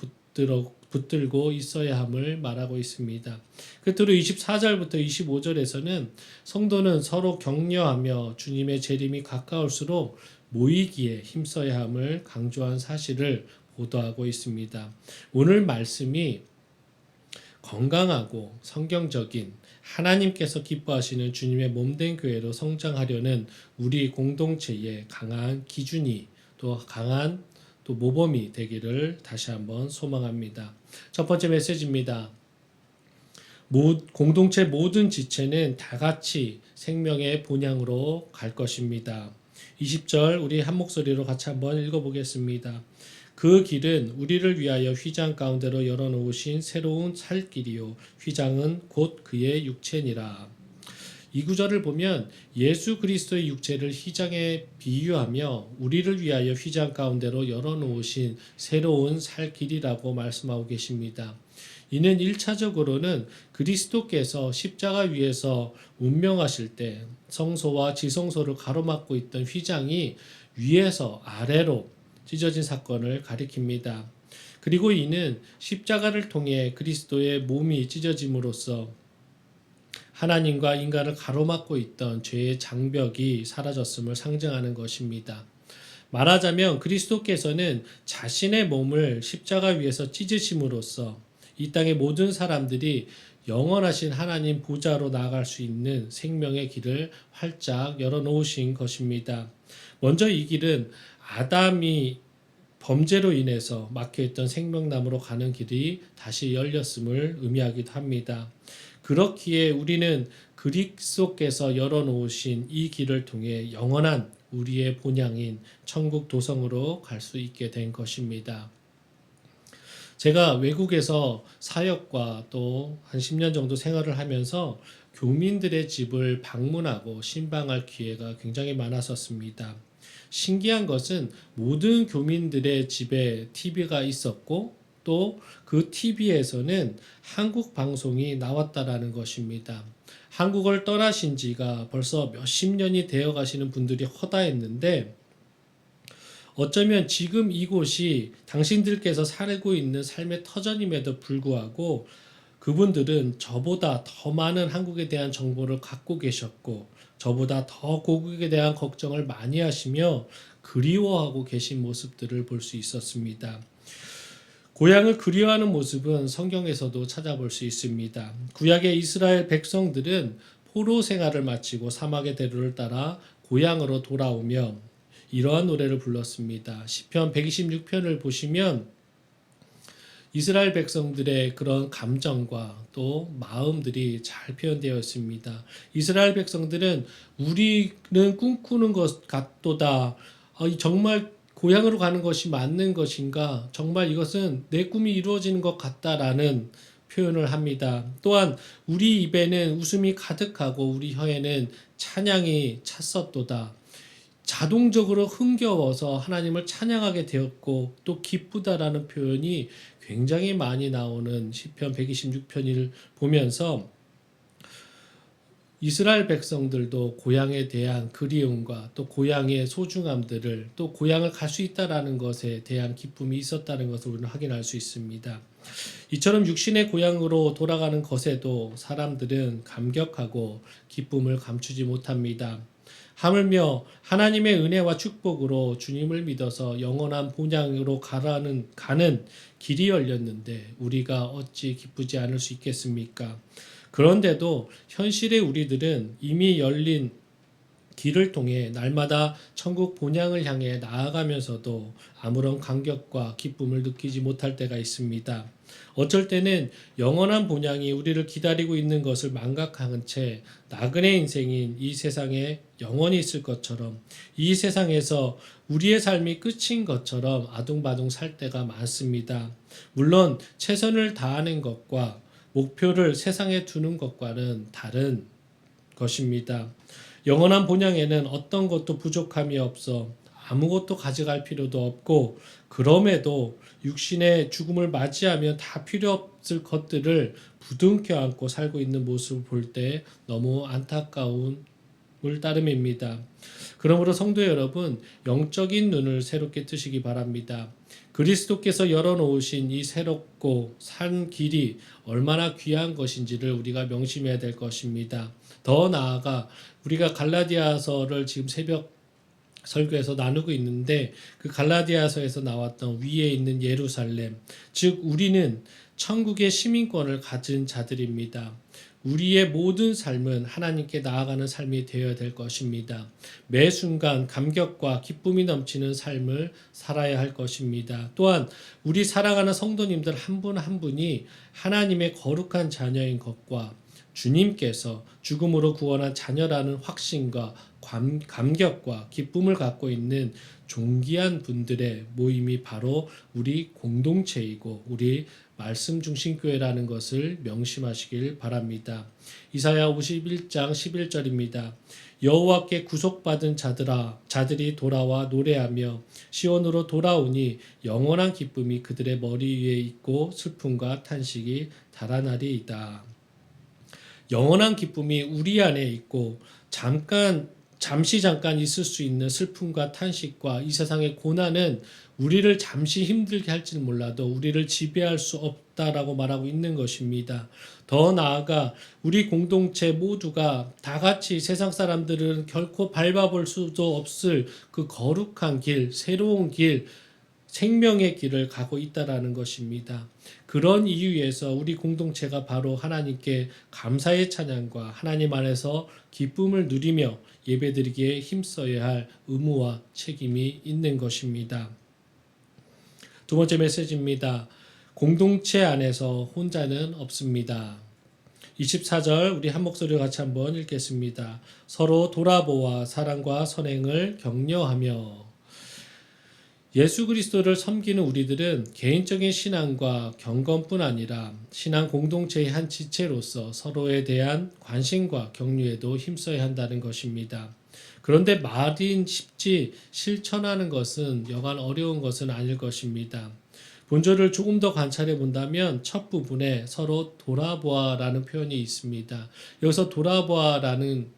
C: 붙들고 있어야 함을 말하고 있습니다. 끝으로 24절부터 25절에서는 성도는 서로 격려하며 주님의 재림이 가까울수록 모이기에 힘써야 함을 강조한 사실을 보도하고 있습니다. 오늘 말씀이 건강하고 성경적인 하나님께서 기뻐하시는 주님의 몸된 교회로 성장하려는 우리 공동체의 강한 기준이, 또 강한 또 모범이 되기를 다시 한번 소망합니다. 첫 번째 메시지입니다. 공동체 모든 지체는 다 같이 생명의 본향으로 갈 것입니다. 20절 우리 한 목소리로 같이 한번 읽어보겠습니다. 그 길은 우리를 위하여 휘장 가운데로 열어놓으신 새로운 살 길이요 휘장은 곧 그의 육체니라. 이 구절을 보면 예수 그리스도의 육체를 휘장에 비유하며 우리를 위하여 휘장 가운데로 열어놓으신 새로운 살 길이라고 말씀하고 계십니다. 이는 1차적으로는 그리스도께서 십자가 위에서 운명하실 때 성소와 지성소를 가로막고 있던 휘장이 위에서 아래로 찢어진 사건을 가리킵니다. 그리고 이는 십자가를 통해 그리스도의 몸이 찢어짐으로써 하나님과 인간을 가로막고 있던 죄의 장벽이 사라졌음을 상징하는 것입니다. 말하자면 그리스도께서는 자신의 몸을 십자가 위에서 찢으심으로써 이 땅의 모든 사람들이 영원하신 하나님 보좌로 나아갈 수 있는 생명의 길을 활짝 열어놓으신 것입니다. 먼저 이 길은 아담이 범죄로 인해서 막혀있던 생명나무로 가는 길이 다시 열렸음을 의미하기도 합니다. 그렇기에 우리는 그리스도께서 열어놓으신 이 길을 통해 영원한 우리의 본향인 천국 도성으로 갈 수 있게 된 것입니다. 제가 외국에서 사역과 또 한 10년 정도 생활을 하면서 교민들의 집을 방문하고 신방할 기회가 굉장히 많았었습니다. 신기한 것은 모든 교민들의 집에 TV가 있었고 또 그 TV에서는 한국 방송이 나왔다라는 것입니다. 한국을 떠나신 지가 벌써 몇십 년이 되어 가시는 분들이 허다했는데 어쩌면 지금 이곳이 당신들께서 살고 있는 삶의 터전임에도 불구하고 그분들은 저보다 더 많은 한국에 대한 정보를 갖고 계셨고 저보다 더 고국에 대한 걱정을 많이 하시며 그리워하고 계신 모습들을 볼 수 있었습니다. 고향을 그리워하는 모습은 성경에서도 찾아볼 수 있습니다. 구약의 이스라엘 백성들은 포로 생활을 마치고 사막의 대로를 따라 고향으로 돌아오며 이러한 노래를 불렀습니다. 시편 126편을 보시면 이스라엘 백성들의 그런 감정과 또 마음들이 잘 표현되어 있습니다. 이스라엘 백성들은 우리는 꿈꾸는 것 같도다. 정말 고향으로 가는 것이 맞는 것인가? 정말 이것은 내 꿈이 이루어지는 것 같다라는 표현을 합니다. 또한 우리 입에는 웃음이 가득하고 우리 혀에는 찬양이 찼었도다. 자동적으로 흥겨워서 하나님을 찬양하게 되었고 또 기쁘다라는 표현이 굉장히 많이 나오는 시편 126편을 보면서 이스라엘 백성들도 고향에 대한 그리움과 또 고향의 소중함들을 또 고향을 갈 수 있다라는 것에 대한 기쁨이 있었다는 것을 우리는 확인할 수 있습니다. 이처럼 육신의 고향으로 돌아가는 것에도 사람들은 감격하고 기쁨을 감추지 못합니다. 하물며 하나님의 은혜와 축복으로 주님을 믿어서 영원한 본향으로 가는 길이 열렸는데 우리가 어찌 기쁘지 않을 수 있겠습니까? 그런데도 현실의 우리들은 이미 열린 길을 통해 날마다 천국 본향을 향해 나아가면서도 아무런 감격과 기쁨을 느끼지 못할 때가 있습니다. 어쩔 때는 영원한 본향이 우리를 기다리고 있는 것을 망각한 채 나그네 인생인 이 세상에 영원히 있을 것처럼 이 세상에서 우리의 삶이 끝인 것처럼 아둥바둥 살 때가 많습니다. 물론 최선을 다하는 것과 목표를 세상에 두는 것과는 다른 것입니다. 영원한 본향에는 어떤 것도 부족함이 없어 아무것도 가져갈 필요도 없고 그럼에도 육신의 죽음을 맞이하면 다 필요 없을 것들을 부둥켜 안고 살고 있는 모습을 볼 때 너무 안타까움을 따름입니다. 그러므로 성도 여러분, 영적인 눈을 새롭게 뜨시기 바랍니다. 그리스도께서 열어놓으신 이 새롭고 산 길이 얼마나 귀한 것인지를 우리가 명심해야 될 것입니다. 더 나아가 우리가 갈라디아서를 지금 새벽 설교에서 나누고 있는데 그 갈라디아서에서 나왔던 위에 있는 예루살렘, 즉 우리는 천국의 시민권을 가진 자들입니다. 우리의 모든 삶은 하나님께 나아가는 삶이 되어야 될 것입니다. 매 순간 감격과 기쁨이 넘치는 삶을 살아야 할 것입니다. 또한 우리 살아가는 성도님들 한 분 한 분이 하나님의 거룩한 자녀인 것과 주님께서 죽음으로 구원한 자녀라는 확신과 감격과 기쁨을 갖고 있는 존귀한 분들의 모임이 바로 우리 공동체이고 우리 말씀 중심 교회라는 것을 명심하시길 바랍니다. 이사야 51장 11절입니다. 여호와께 구속받은 자들이 돌아와 노래하며 시온으로 돌아오니 영원한 기쁨이 그들의 머리 위에 있고 슬픔과 탄식이 달아나리이다. 영원한 기쁨이 우리 안에 있고 잠시 잠깐 있을 수 있는 슬픔과 탄식과 이 세상의 고난은 우리를 잠시 힘들게 할지는 몰라도 우리를 지배할 수 없다라고 말하고 있는 것입니다. 더 나아가 우리 공동체 모두가 다 같이 세상 사람들은 결코 밟아볼 수도 없을 그 거룩한 길, 새로운 길, 생명의 길을 가고 있다라는 것입니다. 그런 이유에서 우리 공동체가 바로 하나님께 감사의 찬양과 하나님 안에서 기쁨을 누리며 예배드리기에 힘써야 할 의무와 책임이 있는 것입니다. 두 번째 메시지입니다. 공동체 안에서 혼자는 없습니다. 24절 우리 한 목소리로 같이 한번 읽겠습니다. 서로 돌아보아 사랑과 선행을 격려하며. 예수 그리스도를 섬기는 우리들은 개인적인 신앙과 경건뿐 아니라 신앙 공동체의 한 지체로서 서로에 대한 관심과 격려에도 힘써야 한다는 것입니다. 그런데 말인 쉽지 실천하는 것은 여간 어려운 것은 아닐 것입니다. 본절을 조금 더 관찰해 본다면 첫 부분에 서로 돌아보아라는 표현이 있습니다. 여기서 돌아보아라는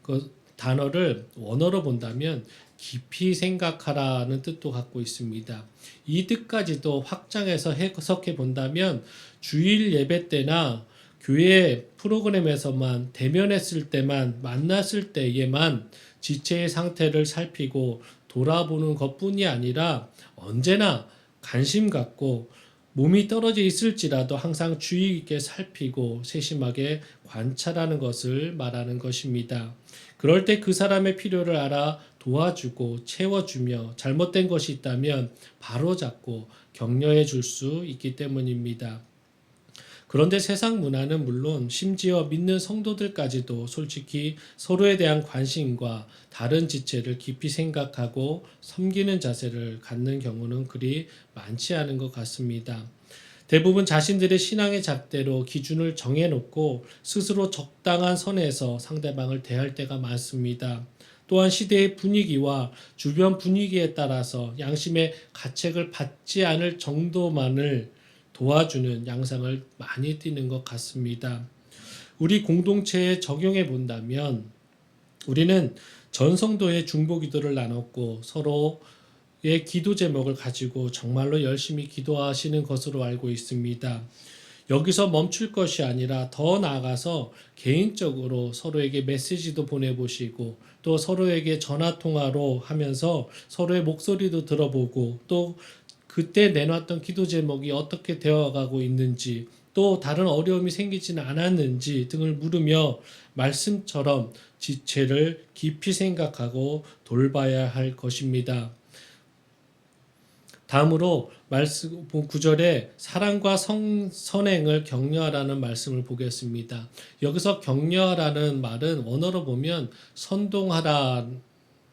C: 그 단어를 원어로 본다면 깊이 생각하라는 뜻도 갖고 있습니다. 이 뜻까지도 확장해서 해석해 본다면 주일 예배 때나 교회 프로그램에서만 대면했을 때만 만났을 때에만 지체의 상태를 살피고 돌아보는 것뿐이 아니라 언제나 관심 갖고 몸이 떨어져 있을지라도 항상 주의 깊게 살피고 세심하게 관찰하는 것을 말하는 것입니다. 그럴 때 그 사람의 필요를 알아 도와주고 채워주며 잘못된 것이 있다면 바로잡고 격려해 줄 수 있기 때문입니다. 그런데 세상 문화는 물론 심지어 믿는 성도들까지도 솔직히 서로에 대한 관심과 다른 지체를 깊이 생각하고 섬기는 자세를 갖는 경우는 그리 많지 않은 것 같습니다. 대부분 자신들의 신앙의 잣대로 기준을 정해놓고 스스로 적당한 선에서 상대방을 대할 때가 많습니다. 또한 시대의 분위기와 주변 분위기에 따라서 양심의 가책을 받지 않을 정도만을 도와주는 양상을 많이 띠는 것 같습니다. 우리 공동체에 적용해 본다면 우리는 전 성도의 중보 기도를 나눴고 서로의 기도 제목을 가지고 정말로 열심히 기도하시는 것으로 알고 있습니다. 여기서 멈출 것이 아니라 더 나아가서 개인적으로 서로에게 메시지도 보내보시고 또 서로에게 전화통화로 하면서 서로의 목소리도 들어보고 또 그때 내놨던 기도 제목이 어떻게 되어가고 있는지 또 다른 어려움이 생기지는 않았는지 등을 물으며 말씀처럼 지체를 깊이 생각하고 돌봐야 할 것입니다. 다음으로 말씀 9절에 사랑과 선행을 격려하라는 말씀을 보겠습니다. 여기서 격려하라는 말은 원어로 보면 선동하라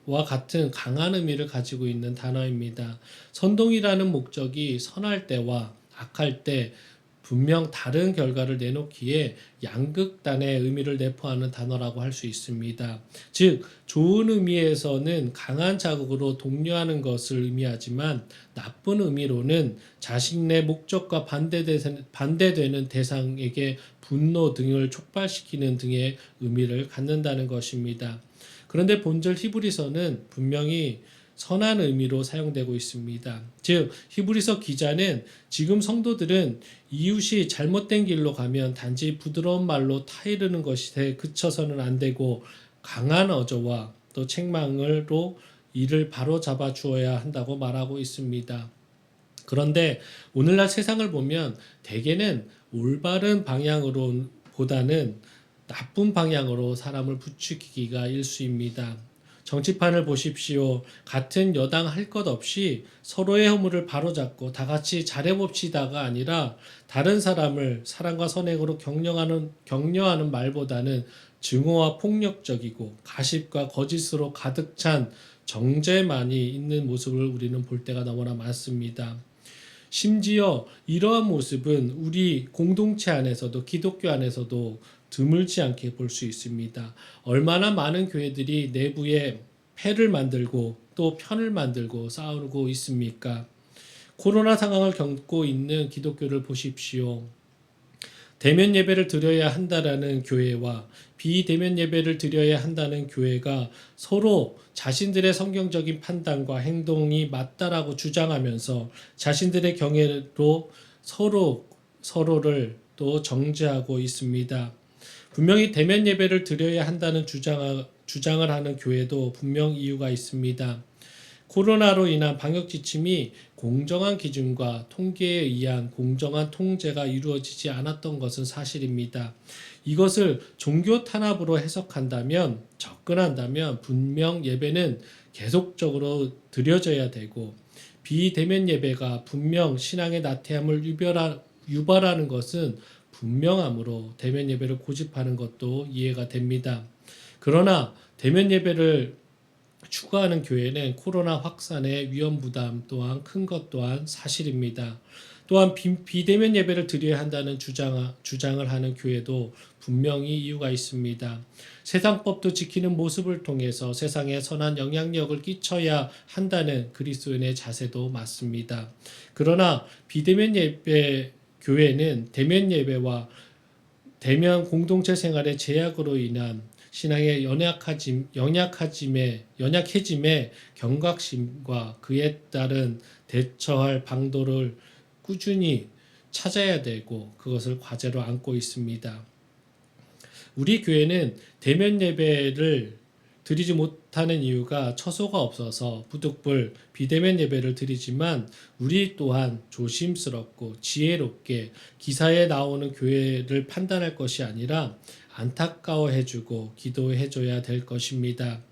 C: 와 같은 강한 의미를 가지고 있는 단어입니다. 선동이라는 목적이 선할 때와 악할 때 분명 다른 결과를 내놓기에 양극단의 의미를 내포하는 단어라고 할 수 있습니다. 즉 좋은 의미에서는 강한 자극으로 독려하는 것을 의미하지만 나쁜 의미로는 자신의 목적과 반대되는 대상에게 분노 등을 촉발시키는 등의 의미를 갖는다는 것입니다. 그런데 본절 히브리서는 분명히 선한 의미로 사용되고 있습니다. 즉 히브리서 기자는 지금 성도들은 이웃이 잘못된 길로 가면 단지 부드러운 말로 타이르는 것에 그쳐서는 안 되고 강한 어조와 또 책망으로 이를 바로잡아 주어야 한다고 말하고 있습니다. 그런데 오늘날 세상을 보면 대개는 올바른 방향으로 보다는 나쁜 방향으로 사람을 부추기기가 일쑤입니다. 정치판을 보십시오. 같은 여당 할 것 없이 서로의 허물을 바로잡고 다 같이 잘해봅시다가 아니라 다른 사람을 사랑과 선행으로 격려하는 말보다는 증오와 폭력적이고 가십과 거짓으로 가득 찬 정죄만이 있는 모습을 우리는 볼 때가 너무나 많습니다. 심지어 이러한 모습은 우리 공동체 안에서도 기독교 안에서도 드물지 않게 볼 수 있습니다. 얼마나 많은 교회들이 내부에 패를 만들고 또 편을 만들고 싸우고 있습니까? 코로나 상황을 겪고 있는 기독교를 보십시오. 대면 예배를 드려야 한다라는 교회와 비대면 예배를 드려야 한다는 교회가 서로 자신들의 성경적인 판단과 행동이 맞다라고 주장하면서 자신들의 경애로 서로를 또 정죄하고 있습니다. 분명히 대면 예배를 드려야 한다는 주장을 하는 교회도 분명 이유가 있습니다. 코로나로 인한 방역 지침이 공정한 기준과 통계에 의한 공정한 통제가 이루어지지 않았던 것은 사실입니다. 이것을 종교 탄압으로 해석한다면, 접근한다면 분명 예배는 계속적으로 드려져야 되고 비대면 예배가 분명 신앙의 나태함을 유발하는 것은 분명하므로 대면 예배를 고집하는 것도 이해가 됩니다. 그러나 대면 예배를 추구하는 교회는 코로나 확산의 위험 부담 또한 큰 것 또한 사실입니다. 또한 비대면 예배를 드려야 한다는 주장을 하는 교회도 분명히 이유가 있습니다. 세상법도 지키는 모습을 통해서 세상에 선한 영향력을 끼쳐야 한다는 그리스도인의 자세도 맞습니다. 그러나 비대면 예배 교회는 대면 예배와 대면 공동체 생활의 제약으로 인한 신앙의 연약해짐의 경각심과 그에 따른 대처할 방도를 꾸준히 찾아야 되고 그것을 과제로 안고 있습니다. 우리 교회는 대면 예배를 드리지 못하는 이유가 처소가 없어서 부득불 비대면 예배를 드리지만 우리 또한 조심스럽고 지혜롭게 기사에 나오는 교회를 판단할 것이 아니라 안타까워해주고 기도해줘야 될 것입니다.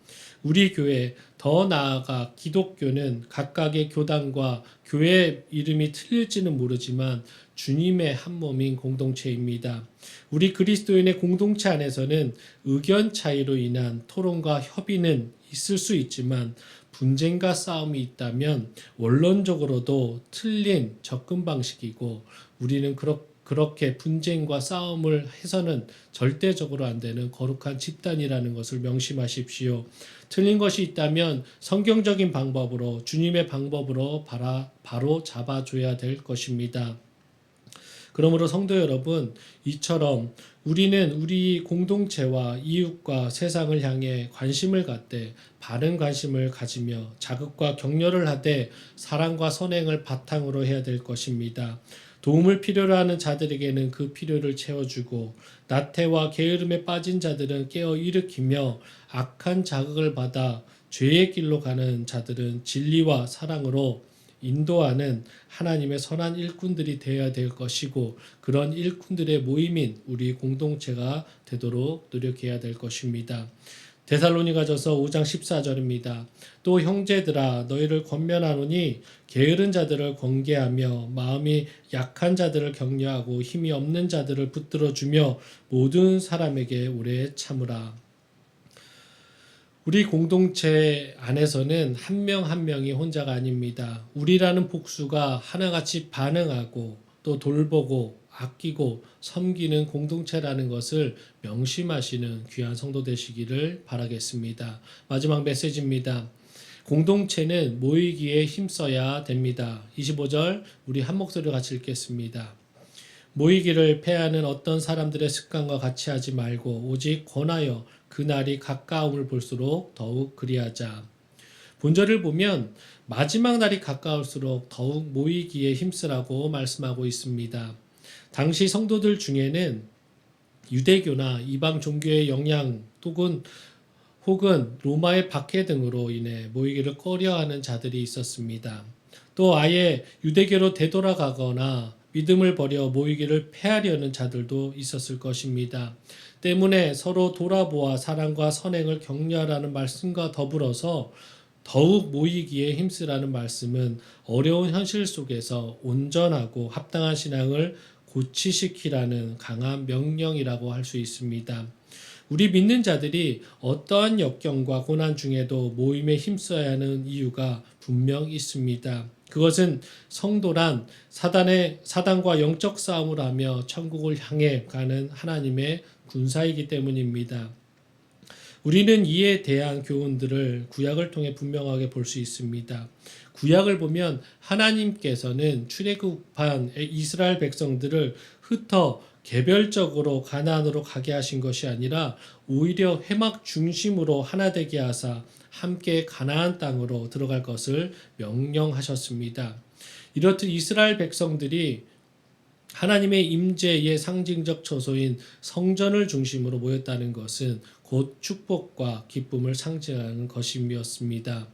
C: 우리 교회, 더 나아가 기독교는 각각의 교단과 교회 이름이 틀릴지는 모르지만 주님의 한 몸인 공동체입니다. 우리 그리스도인의 공동체 안에서는 의견 차이로 인한 토론과 협의는 있을 수 있지만 분쟁과 싸움이 있다면 원론적으로도 틀린 접근 방식이고 우리는 그렇게 분쟁과 싸움을 해서는 절대적으로 안 되는 거룩한 집단이라는 것을 명심하십시오. 틀린 것이 있다면 성경적인 방법으로 주님의 방법으로 바로 잡아줘야 될 것입니다. 그러므로 성도 여러분, 이처럼 우리는 우리 공동체와 이웃과 세상을 향해 관심을 갖되 바른 관심을 가지며 자극과 격려를 하되 사랑과 선행을 바탕으로 해야 될 것입니다. 도움을 필요로 하는 자들에게는 그 필요를 채워주고 나태와 게으름에 빠진 자들은 깨어 일으키며 악한 자극을 받아 죄의 길로 가는 자들은 진리와 사랑으로 인도하는 하나님의 선한 일꾼들이 되어야 될 것이고 그런 일꾼들의 모임인 우리 공동체가 되도록 노력해야 될 것입니다. 데살로니가전서 5장 14절입니다. 또 형제들아 너희를 권면하노니 게으른 자들을 권계하며 마음이 약한 자들을 격려하고 힘이 없는 자들을 붙들어주며 모든 사람에게 오래 참으라. 우리 공동체 안에서는 한 명 한 명이 혼자가 아닙니다. 우리라는 복수가 하나같이 반응하고 또 돌보고 아끼고 섬기는 공동체라는 것을 명심하시는 귀한 성도 되시기를 바라겠습니다. 마지막 메시지입니다. 공동체는 모이기에 힘써야 됩니다. 25절 우리 한 목소리로 같이 읽겠습니다. 모이기를 패하는 어떤 사람들의 습관과 같이 하지 말고 오직 권하여 그날이 가까움을 볼수록 더욱 그리하자. 본절을 보면 마지막 날이 가까울수록 더욱 모이기에 힘쓰라고 말씀하고 있습니다. 당시 성도들 중에는 유대교나 이방 종교의 영향 혹은 로마의 박해 등으로 인해 모이기를 꺼려하는 자들이 있었습니다. 또 아예 유대교로 되돌아가거나 믿음을 버려 모이기를 패하려는 자들도 있었을 것입니다. 때문에 서로 돌아보아 사랑과 선행을 격려하라는 말씀과 더불어서 더욱 모이기에 힘쓰라는 말씀은 어려운 현실 속에서 온전하고 합당한 신앙을 고취시키라는 강한 명령이라고 할 수 있습니다. 우리 믿는 자들이 어떠한 역경과 고난 중에도 모임에 힘써야 하는 이유가 분명 있습니다. 그것은 성도란 사단과 영적 싸움을 하며 천국을 향해 가는 하나님의 군사이기 때문입니다. 우리는 이에 대한 교훈들을 구약을 통해 분명하게 볼 수 있습니다. 구약을 보면 하나님께서는 출애굽한 이스라엘 백성들을 흩어 개별적으로 가나안으로 가게 하신 것이 아니라 오히려 회막 중심으로 하나 되게 하사 함께 가나안 땅으로 들어갈 것을 명령하셨습니다. 이렇듯 이스라엘 백성들이 하나님의 임재의 상징적 처소인 성전을 중심으로 모였다는 것은 곧 축복과 기쁨을 상징하는 것이었습니다.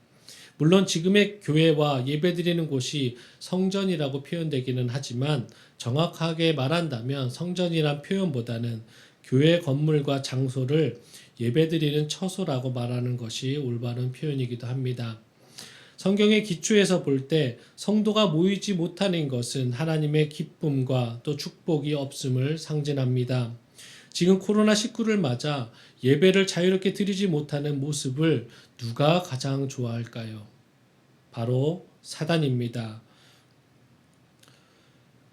C: 물론 지금의 교회와 예배드리는 곳이 성전이라고 표현되기는 하지만 정확하게 말한다면 성전이란 표현보다는 교회 건물과 장소를 예배드리는 처소라고 말하는 것이 올바른 표현이기도 합니다. 성경의 기초에서 볼 때 성도가 모이지 못하는 것은 하나님의 기쁨과 또 축복이 없음을 상징합니다. 지금 코로나19를 맞아 예배를 자유롭게 드리지 못하는 모습을 누가 가장 좋아할까요? 바로 사단입니다.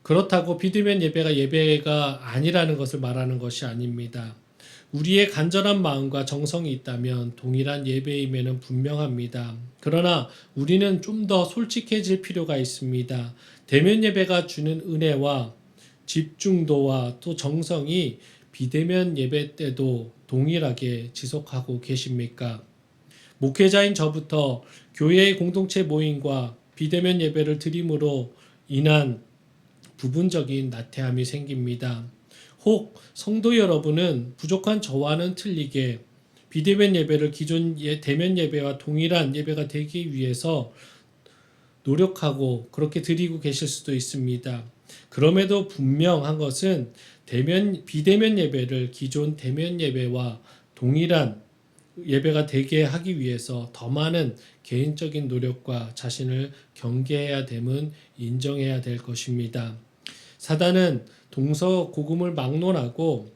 C: 그렇다고 비대면 예배가 아니라는 것을 말하는 것이 아닙니다. 우리의 간절한 마음과 정성이 있다면 동일한 예배임에는 분명합니다. 그러나 우리는 좀 더 솔직해질 필요가 있습니다. 대면 예배가 주는 은혜와 집중도와 또 정성이 비대면 예배 때도 동일하게 지속하고 계십니까? 목회자인 저부터 교회의 공동체 모임과 비대면 예배를 드림으로 인한 부분적인 나태함이 생깁니다. 혹 성도 여러분은 부족한 저와는 틀리게 비대면 예배를 기존 대면 예배와 동일한 예배가 되기 위해서 노력하고 그렇게 드리고 계실 수도 있습니다. 그럼에도 분명한 것은 비대면 예배를 기존 대면 예배와 동일한 예배가 되게 하기 위해서 더 많은 개인적인 노력과 자신을 경계해야 됨은 인정해야 될 것입니다. 사단은 동서고금을 막론하고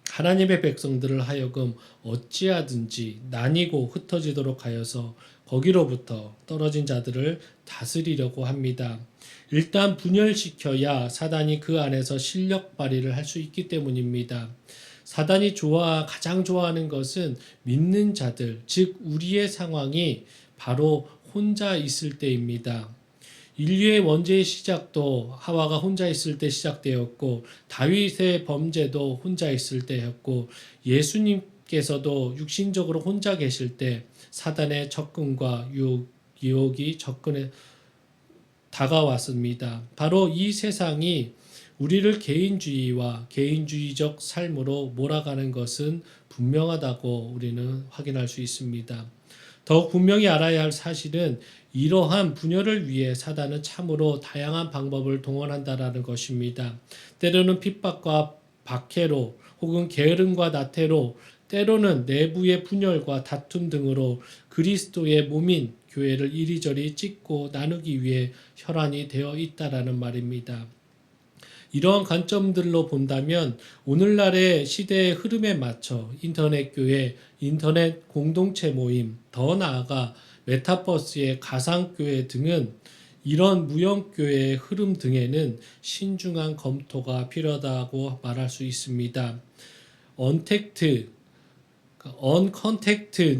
C: 하나님의 백성들을 하여금 어찌하든지 나뉘고 흩어지도록 하여서 거기로부터 떨어진 자들을 다스리려고 합니다. 일단 분열시켜야 사단이 그 안에서 실력 발휘를 할 수 있기 때문입니다. 사단이 가장 좋아하는 것은 믿는 자들, 즉 우리의 상황이 바로 혼자 있을 때입니다. 인류의 원죄의 시작도 하와가 혼자 있을 때 시작되었고, 다윗의 범죄도 혼자 있을 때였고, 예수님께서도 육신적으로 혼자 계실 때 사단의 접근과 유혹이 접근해 다가왔습니다. 바로 이 세상이 우리를 개인주의와 개인주의적 삶으로 몰아가는 것은 분명하다고 우리는 확인할 수 있습니다. 더욱 분명히 알아야 할 사실은 이러한 분열을 위해 사단은 참으로 다양한 방법을 동원한다라는 것입니다. 때로는 핍박과 박해로 혹은 게으름과 나태로 때로는 내부의 분열과 다툼 등으로 그리스도의 몸인 교회를 이리저리 찢고 나누기 위해 혈안이 되어 있다라는 말입니다. 이러한 관점들로 본다면 오늘날의 시대의 흐름에 맞춰 인터넷 교회, 인터넷 공동체 모임, 더 나아가 메타버스의 가상교회 등은 이런 무형교회의 흐름 등에는 신중한 검토가 필요하다고 말할 수 있습니다. 언컨택트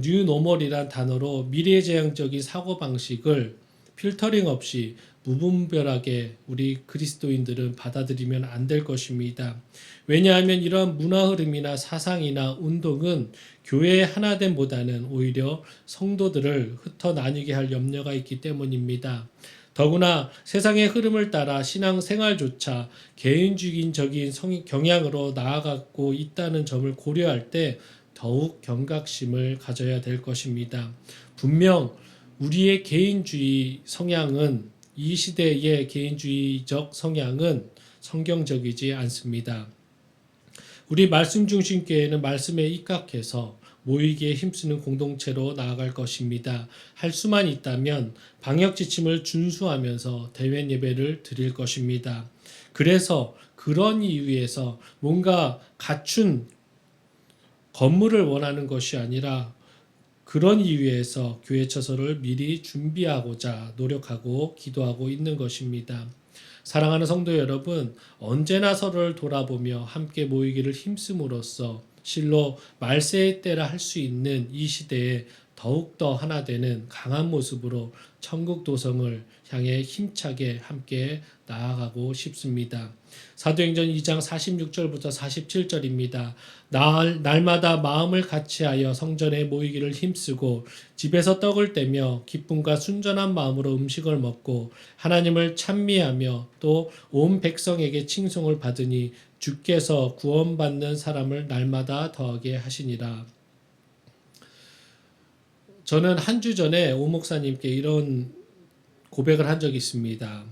C: 뉴 노멀이란 단어로 미래지향적인 사고방식을 필터링 없이 무분별하게 우리 그리스도인들은 받아들이면 안 될 것입니다. 왜냐하면 이러한 문화 흐름이나 사상이나 운동은 교회의 하나됨보다는 오히려 성도들을 흩어 나뉘게 할 염려가 있기 때문입니다. 더구나 세상의 흐름을 따라 신앙생활조차 개인주의적인 경향으로 나아가고 있다는 점을 고려할 때 더욱 경각심을 가져야 될 것입니다. 분명 우리의 개인주의 성향은 이 시대의 개인주의적 성향은 성경적이지 않습니다. 우리 말씀 중심 교회는 말씀에 입각해서 모이기에 힘쓰는 공동체로 나아갈 것입니다. 할 수만 있다면 방역 지침을 준수하면서 대면 예배를 드릴 것입니다. 그래서 그런 이유에서 뭔가 갖춘 건물을 원하는 것이 아니라 그런 이유에서 교회 처소를 미리 준비하고자 노력하고 기도하고 있는 것입니다. 사랑하는 성도 여러분, 언제나 서로를 돌아보며 함께 모이기를 힘씀으로써 실로 말세의 때라 할 수 있는 이 시대에 더욱더 하나 되는 강한 모습으로 천국 도성을 향해 힘차게 함께 나아가고 싶습니다. 사도행전 2장 46절부터 47절입니다. 날마다 마음을 같이하여 성전에 모이기를 힘쓰고 집에서 떡을 떼며 기쁨과 순전한 마음으로 음식을 먹고 하나님을 찬미하며 또 온 백성에게 칭송을 받으니 주께서 구원받는 사람을 날마다 더하게 하시니라. 저는 한 주 전에 오 목사님께 이런 고백을 한 적이 있습니다.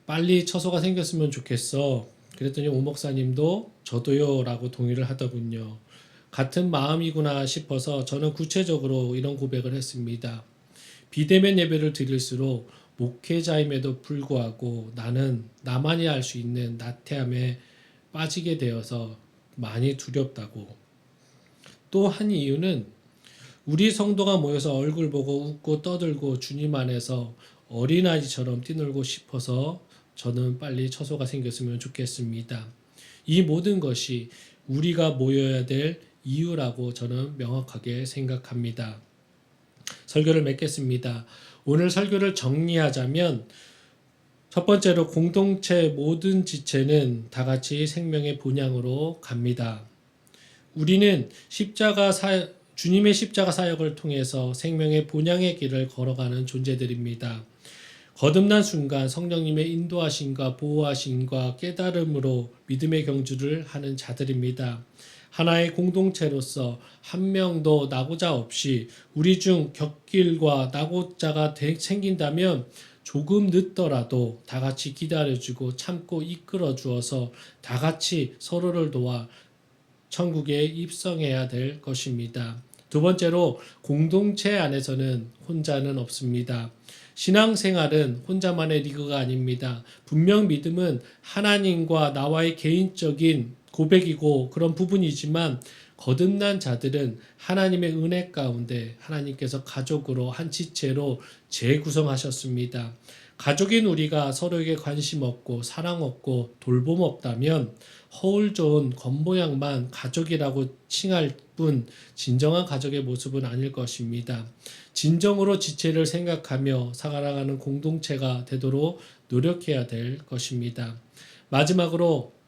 C: 빨리 처소가 생겼으면 좋겠어. 그랬더니 오 목사님도 저도요 라고 동의를 하더군요. 같은 마음이구나 싶어서 저는 구체적으로 이런 고백을 했습니다. 비대면 예배를 드릴수록 목회자임에도 불구하고 나는 나만이 할 수 있는 나태함에 빠지게 되어서 많이 두렵다고. 또 한 이유는 우리 성도가 모여서 얼굴 보고 웃고 떠들고 주님 안에서 어린아이처럼 뛰놀고 싶어서 저는 빨리 처소가 생겼으면 좋겠습니다. 이 모든 것이 우리가 모여야 될 이유라고 저는 명확하게 생각합니다. 설교를 맺겠습니다. 오늘 설교를 정리하자면 첫 번째로 공동체 모든 지체는 다 같이 생명의 본향으로 갑니다. 우리는 주님의 십자가 사역을 통해서 생명의 본향의 길을 걸어가는 존재들입니다. 거듭난 순간 성령님의 인도하심과 보호하심과 깨달음으로 믿음의 경주를 하는 자들입니다. 하나의 공동체로서 한 명도 낙오자 없이 우리 중 곁길과 낙오자가 생긴다면 조금 늦더라도 다 같이 기다려주고 참고 이끌어 주어서 다 같이 서로를 도와 천국에 입성해야 될 것입니다. 두 번째로, 공동체 안에서는 혼자는 없습니다. 신앙생활은 혼자만의 리그가 아닙니다. 분명 믿음은 하나님과 나와의 개인적인 고백이고 그런 부분이지만, 거듭난 자들은 하나님의 은혜 가운데 하나님께서 가족으로 한 지체로 재구성하셨습니다. 가족인 우리가 서로에게 관심 없고 사랑 없고 돌봄 없다면 허울 좋은 겉모양만 가족이라고 칭할 뿐 진정한 가족의 모습은 아닐 것입니다. 진정으로 지체를 생각하며 살아가는 공동체가 되도록 노력해야 될 것입니다. 마지막으로,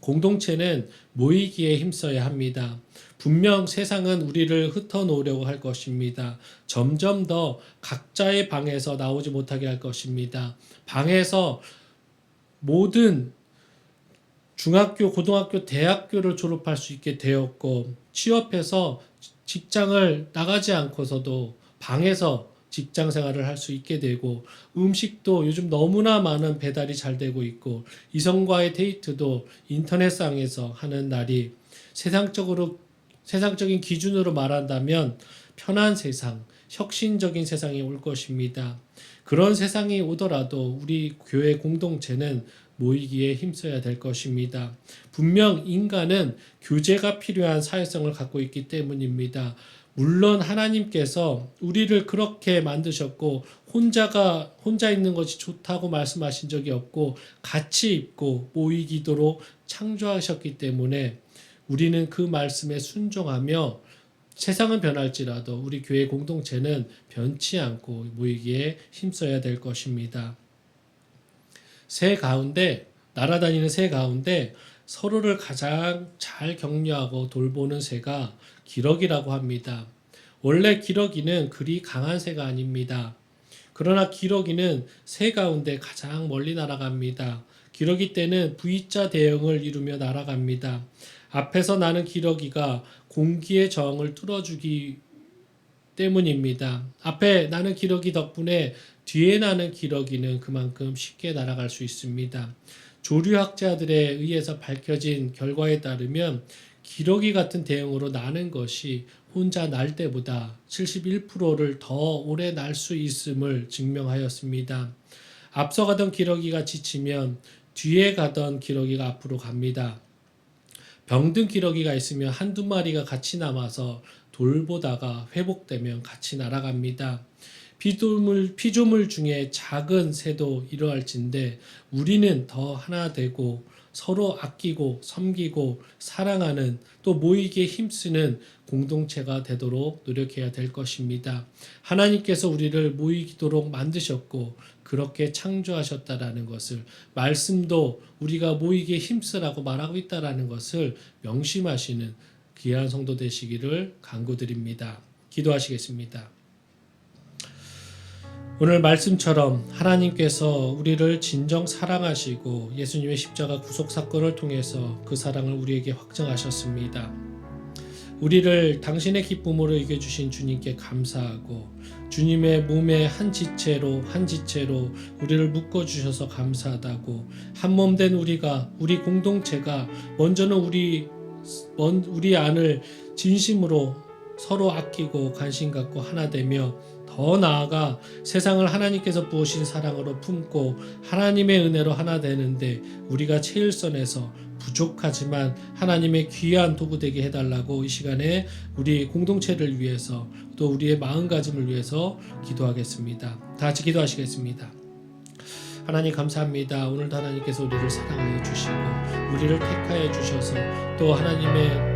C: 공동체는 모이기에 힘써야 합니다. 분명 세상은 우리를 흩어놓으려고 할 것입니다. 점점 더 각자의 방에서 나오지 못하게 할 것입니다. 방에서 모든 중학교, 고등학교, 대학교를 졸업할 수 있게 되었고, 취업해서 직장을 나가지 않고서도 방에서 직장 생활을 할 수 있게 되고, 음식도 요즘 너무나 많은 배달이 잘 되고 있고, 이성과의 데이트도 인터넷상에서 하는 날이 세상적인 기준으로 말한다면 편한 세상, 혁신적인 세상이 올 것입니다. 그런 세상이 오더라도 우리 교회 공동체는 모이기에 힘써야 될 것입니다. 분명 인간은 교제가 필요한 사회성을 갖고 있기 때문입니다. 물론 하나님께서 우리를 그렇게 만드셨고 혼자 있는 것이 좋다고 말씀하신 적이 없고 같이 있고 모이기도록 창조하셨기 때문에 우리는 그 말씀에 순종하며 세상은 변할지라도 우리 교회 공동체는 변치 않고 모이기에 힘써야 될 것입니다. 날아다니는 새 가운데 서로를 가장 잘 격려하고 돌보는 새가 기러기라고 합니다. 원래 기러기는 그리 강한 새가 아닙니다. 그러나 기러기는 새 가운데 가장 멀리 날아갑니다. 기러기 떼는 V자 대형을 이루며 날아갑니다. 앞에서 나는 기러기가 공기의 저항을 뚫어주기 때문입니다. 앞에 나는 기러기 덕분에 뒤에 나는 기러기는 그만큼 쉽게 날아갈 수 있습니다. 조류학자들에 의해서 밝혀진 결과에 따르면 기러기 같은 대형으로 나는 것이 혼자 날 때보다 71%를 더 오래 날 수 있음을 증명하였습니다. 앞서 가던 기러기가 지치면 뒤에 가던 기러기가 앞으로 갑니다. 병든 기러기가 있으면 한두 마리가 같이 남아서 돌보다가 회복되면 같이 날아갑니다. 피조물 중에 작은 새도 이러할진데 우리는 더 하나 되고 서로 아끼고 섬기고 사랑하는 또 모이기에 힘쓰는 공동체가 되도록 노력해야 될 것입니다. 하나님께서 우리를 모이도록 만드셨고 그렇게 창조하셨다라는 것을, 말씀도 우리가 모이기에 힘쓰라고 말하고 있다라는 것을 명심하시는 귀한 성도 되시기를 간구드립니다. 기도하시겠습니다. 오늘 말씀처럼 하나님께서 우리를 진정 사랑하시고 예수님의 십자가 구속 사건을 통해서 그 사랑을 우리에게 확증하셨습니다. 우리를 당신의 기쁨으로 이겨주신 주님께 감사하고 주님의 몸의 한 지체로 우리를 묶어주셔서 감사하다고, 한 몸 된 우리 공동체가 먼저는 우리 안을 진심으로 서로 아끼고 관심 갖고 하나 되며 더 나아가 세상을 하나님께서 부으신 사랑으로 품고 하나님의 은혜로 하나 되는데 우리가 최일선에서 부족하지만 하나님의 귀한 도구 되게 해달라고 이 시간에 우리 공동체를 위해서 또 우리의 마음가짐을 위해서 기도하겠습니다. 다 같이 기도하시겠습니다. 하나님 감사합니다. 오늘도 하나님께서 우리를 사랑하여 주시고 우리를 택하여 주셔서 또 하나님의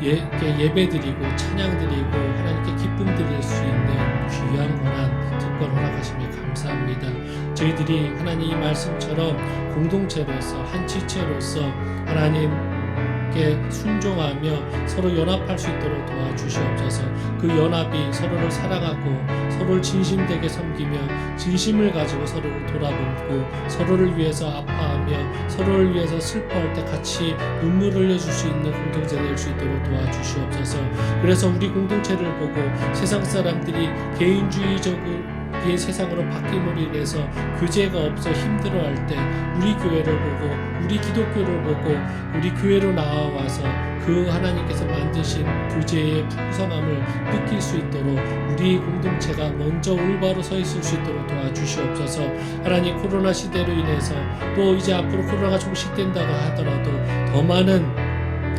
C: 예배드리고 찬양드리고 하나님께 기쁨 드릴 수 있는 귀한 권한, 특권 허락하시며 감사합니다. 저희들이 하나님 이 말씀처럼 공동체로서 한 지체로서 하나님께 순종하며 서로 연합할 수 있도록 도와주시옵소서. 그 연합이 서로를 사랑하고 서로를 진심되게 섬기며 진심을 가지고 서로를 돌아보고 서로를 위해서 아파하며 기뻐하며 서로를 위해서 슬퍼할 때 같이 눈물을 흘려줄 수 있는 공동체 될 수 있도록 도와주시옵소서. 그래서 우리 공동체를 보고 세상 사람들이 개인주의적인 세상으로 바뀜으로 인해서 교제가 없어 힘들어할 때 우리 교회를 보고 우리 기독교를 보고 우리 교회로 나와서 그 하나님께서 만드신 교제의 풍성함을 느낄 수 있도록 우리 공동체가 먼저 올바로 서 있을 수 있도록 도와주시옵소서. 하나님, 코로나 시대로 인해서 또 이제 앞으로 코로나가 종식된다고 하더라도 더 많은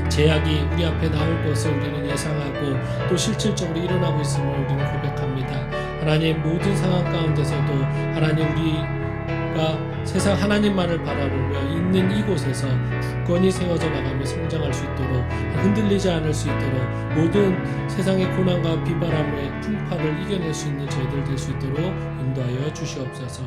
C: 제약이 우리 앞에 나올 것을 우리는 예상하고 또 실질적으로 일어나고 있음을 우리는 고백합니다. 하나님, 모든 상황 가운데서도 하나님, 우리가 세상 하나님만을 바라보며 있는 이곳에서 굳건히 세워져 나가며 성장할 수 있도록, 흔들리지 않을 수 있도록, 모든 세상의 고난과 비바람의 풍파를 이겨낼 수 있는 저희들 될 수 있도록 인도하여 주시옵소서.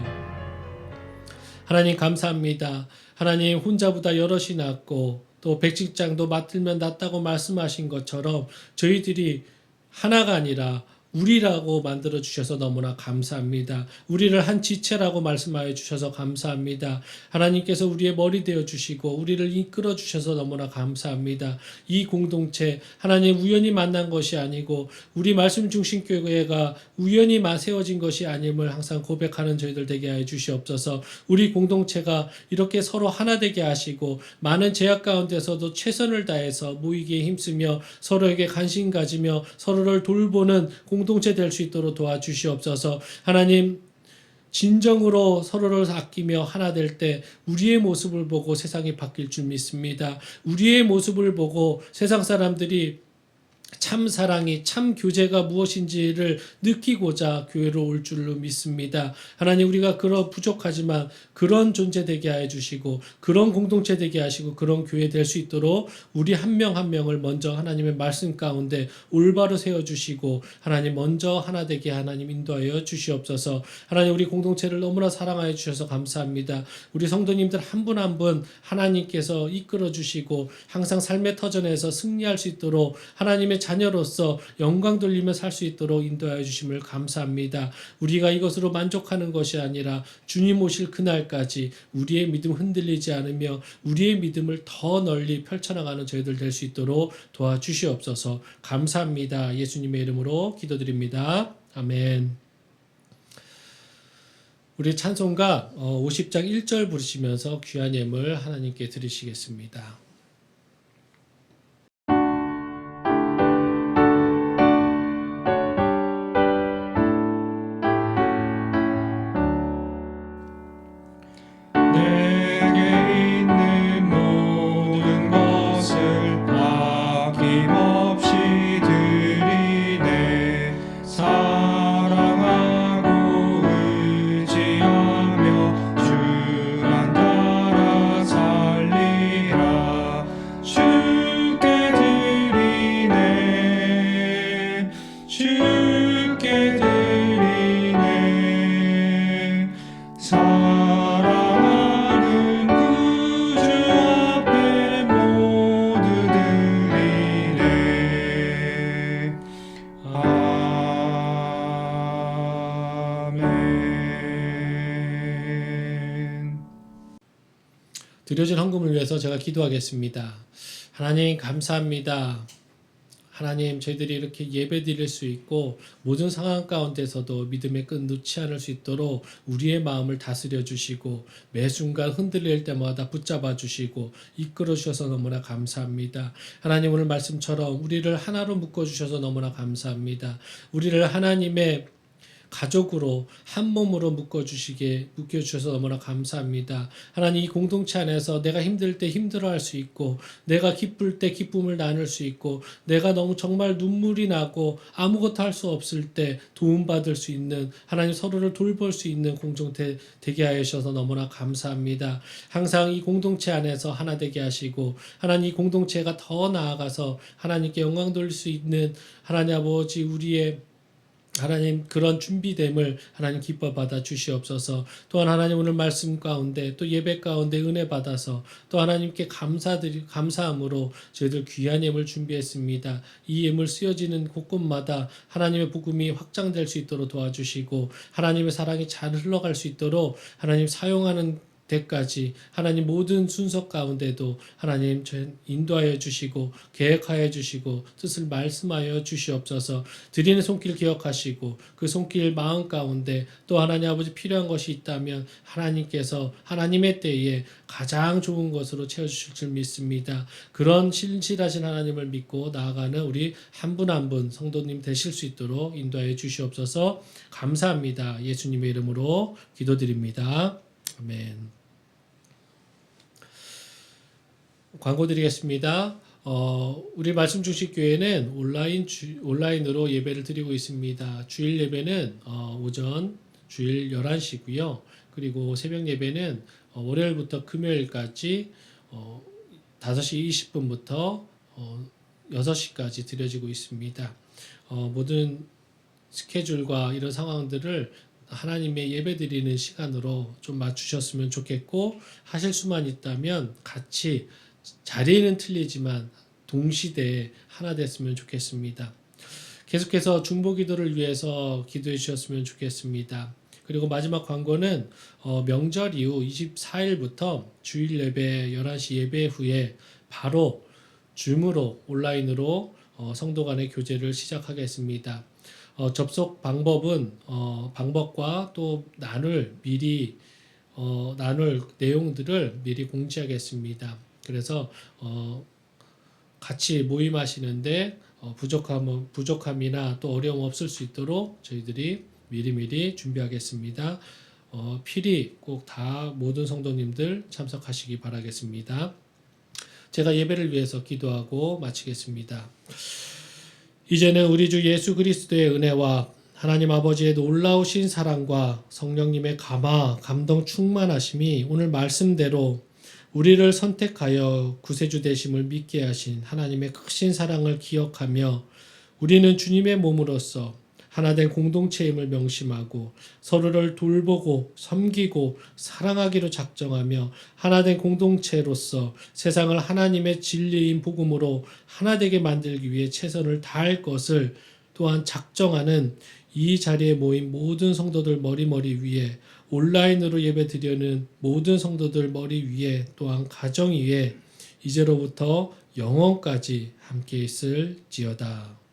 C: 하나님, 감사합니다. 하나님, 혼자보다 여럿이 낫고 또 백직장도 맡으면 낫다고 말씀하신 것처럼 저희들이 하나가 아니라 우리라고 만들어 주셔서 너무나 감사합니다. 우리를 한 지체라고 말씀하여 주셔서 감사합니다. 하나님께서 우리의 머리 되어 주시고 우리를 이끌어 주셔서 너무나 감사합니다. 이 공동체 하나님 우연히 만난 것이 아니고 우리 말씀 중심 교회가 우연히 세워진 것이 아님을 항상 고백하는 저희들 되게 하여 주시옵소서. 우리 공동체가 이렇게 서로 하나 되게 하시고 많은 제약 가운데서도 최선을 다해서 모이기에 힘쓰며 서로에게 관심 가지며 서로를 돌보는 공동체 될 수 있도록 도와주시옵소서. 하나님, 진정으로 서로를 아끼며 하나 될 때 우리의 모습을 보고 세상이 바뀔 줄 믿습니다. 우리의 모습을 보고 세상 사람들이 참 사랑이, 참 교제가 무엇인지를 느끼고자 교회로 올 줄로 믿습니다. 하나님, 우리가 그런 부족하지만 그런 존재 되게 하여 주시고 그런 공동체 되게 하시고 그런 교회 될 수 있도록 우리 한 명 한 명을 먼저 하나님의 말씀 가운데 올바로 세워주시고 하나님 먼저 하나 되게 하나님 인도하여 주시옵소서. 하나님, 우리 공동체를 너무나 사랑하여 주셔서 감사합니다. 우리 성도님들 한 분 한 분 하나님께서 이끌어 주시고 항상 삶의 터전에서 승리할 수 있도록 하나님의 자녀로서 영광 돌리며 살 수 있도록 인도하여 주심을 감사합니다. 우리가 이것으로 만족하는 것이 아니라 주님 오실 그날까지 우리의 믿음 흔들리지 않으며 우리의 믿음을 더 널리 펼쳐나가는 저희들 될 수 있도록 도와주시옵소서. 감사합니다. 예수님의 이름으로 기도드립니다. 아멘. 우리 찬송가 50장 1절 부르시면서 귀한 예물 하나님께 드리시겠습니다. 드려진 헌금을 위해서 제가 기도하겠습니다. 하나님, 감사합니다. 하나님, 저희들이 이렇게 예배 드릴 수 있고 모든 상황 가운데서도 믿음의 끈 놓지 않을 수 있도록 우리의 마음을 다스려 주시고 매 순간 흔들릴 때마다 붙잡아 주시고 이끌어 주셔서 너무나 감사합니다. 하나님, 오늘 말씀처럼 우리를 하나로 묶어 주셔서 너무나 감사합니다. 우리를 하나님의 가족으로 한 몸으로 묶여주셔서 너무나 감사합니다. 하나님, 이 공동체 안에서 내가 힘들 때 힘들어할 수 있고 내가 기쁠 때 기쁨을 나눌 수 있고 내가 너무 정말 눈물이 나고 아무것도 할 수 없을 때 도움받을 수 있는 하나님 서로를 돌볼 수 있는 공동체 되게 하여 주셔서 너무나 감사합니다. 항상 이 공동체 안에서 하나 되게 하시고 하나님 이 공동체가 더 나아가서 하나님께 영광 돌릴 수 있는 하나님 아버지 우리의 하나님 그런 준비됨을 하나님 기뻐 받아 주시옵소서. 또한 하나님 오늘 말씀 가운데 또 예배 가운데 은혜 받아서 또 하나님께 감사함으로 저희들 귀한 예물 준비했습니다. 이 예물 쓰여지는 곳곳마다 하나님의 복음이 확장될 수 있도록 도와주시고 하나님의 사랑이 잘 흘러갈 수 있도록 하나님 사용하는 때까지 하나님 모든 순서 가운데도 하나님 인도하여 주시고 계획하여 주시고 뜻을 말씀하여 주시옵소서. 드리는 손길 기억하시고 그 손길 마음 가운데 또 하나님 아버지 필요한 것이 있다면 하나님께서 하나님의 때에 가장 좋은 것으로 채워주실 줄 믿습니다. 그런 신실하신 하나님을 믿고 나아가는 우리 한 분 한 분 성도님 되실 수 있도록 인도하여 주시옵소서. 감사합니다. 예수님의 이름으로 기도드립니다. 아멘. 광고 드리겠습니다. 우리 말씀 중식 교회는 온라인으로 예배를 드리고 있습니다. 주일 예배는 오전 주일 11시고요. 그리고 새벽 예배는 월요일부터 금요일까지 5시 20분부터 6시까지 드려지고 있습니다. 모든 스케줄과 이런 상황들을 하나님의 예배 드리는 시간으로 좀 맞추셨으면 좋겠고, 하실 수만 있다면 같이 자리는 틀리지만 동시대에 하나 됐으면 좋겠습니다. 계속해서 중보 기도를 위해서 기도해 주셨으면 좋겠습니다. 그리고 마지막 광고는 명절 이후 24일부터 주일 예배 11시 예배 후에 바로 줌으로 온라인으로 성도 간의 교제를 시작하겠습니다. 접속 방법은 방법과 또 나눌 내용들을 미리 공지하겠습니다. 그래서 같이 모임하시는데 부족함이나 또 어려움 없을 수 있도록 저희들이 미리미리 준비하겠습니다. 필히 꼭 다 모든 성도님들 참석하시기 바라겠습니다. 제가 예배를 위해서 기도하고 마치겠습니다. 이제는 우리 주 예수 그리스도의 은혜와 하나님 아버지의 놀라우신 사랑과 성령님의 감동 충만하심이 오늘 말씀대로 우리를 선택하여 구세주 되심을 믿게 하신 하나님의 크신 사랑을 기억하며 우리는 주님의 몸으로서 하나된 공동체임을 명심하고 서로를 돌보고 섬기고 사랑하기로 작정하며 하나된 공동체로서 세상을 하나님의 진리인 복음으로 하나되게 만들기 위해 최선을 다할 것을 또한 작정하는 이 자리에 모인 모든 성도들 머리 위에, 온라인으로 예배 드리는 모든 성도들 머리 위에, 또한 가정 위에 이제로부터 영원까지 함께 있을지어다.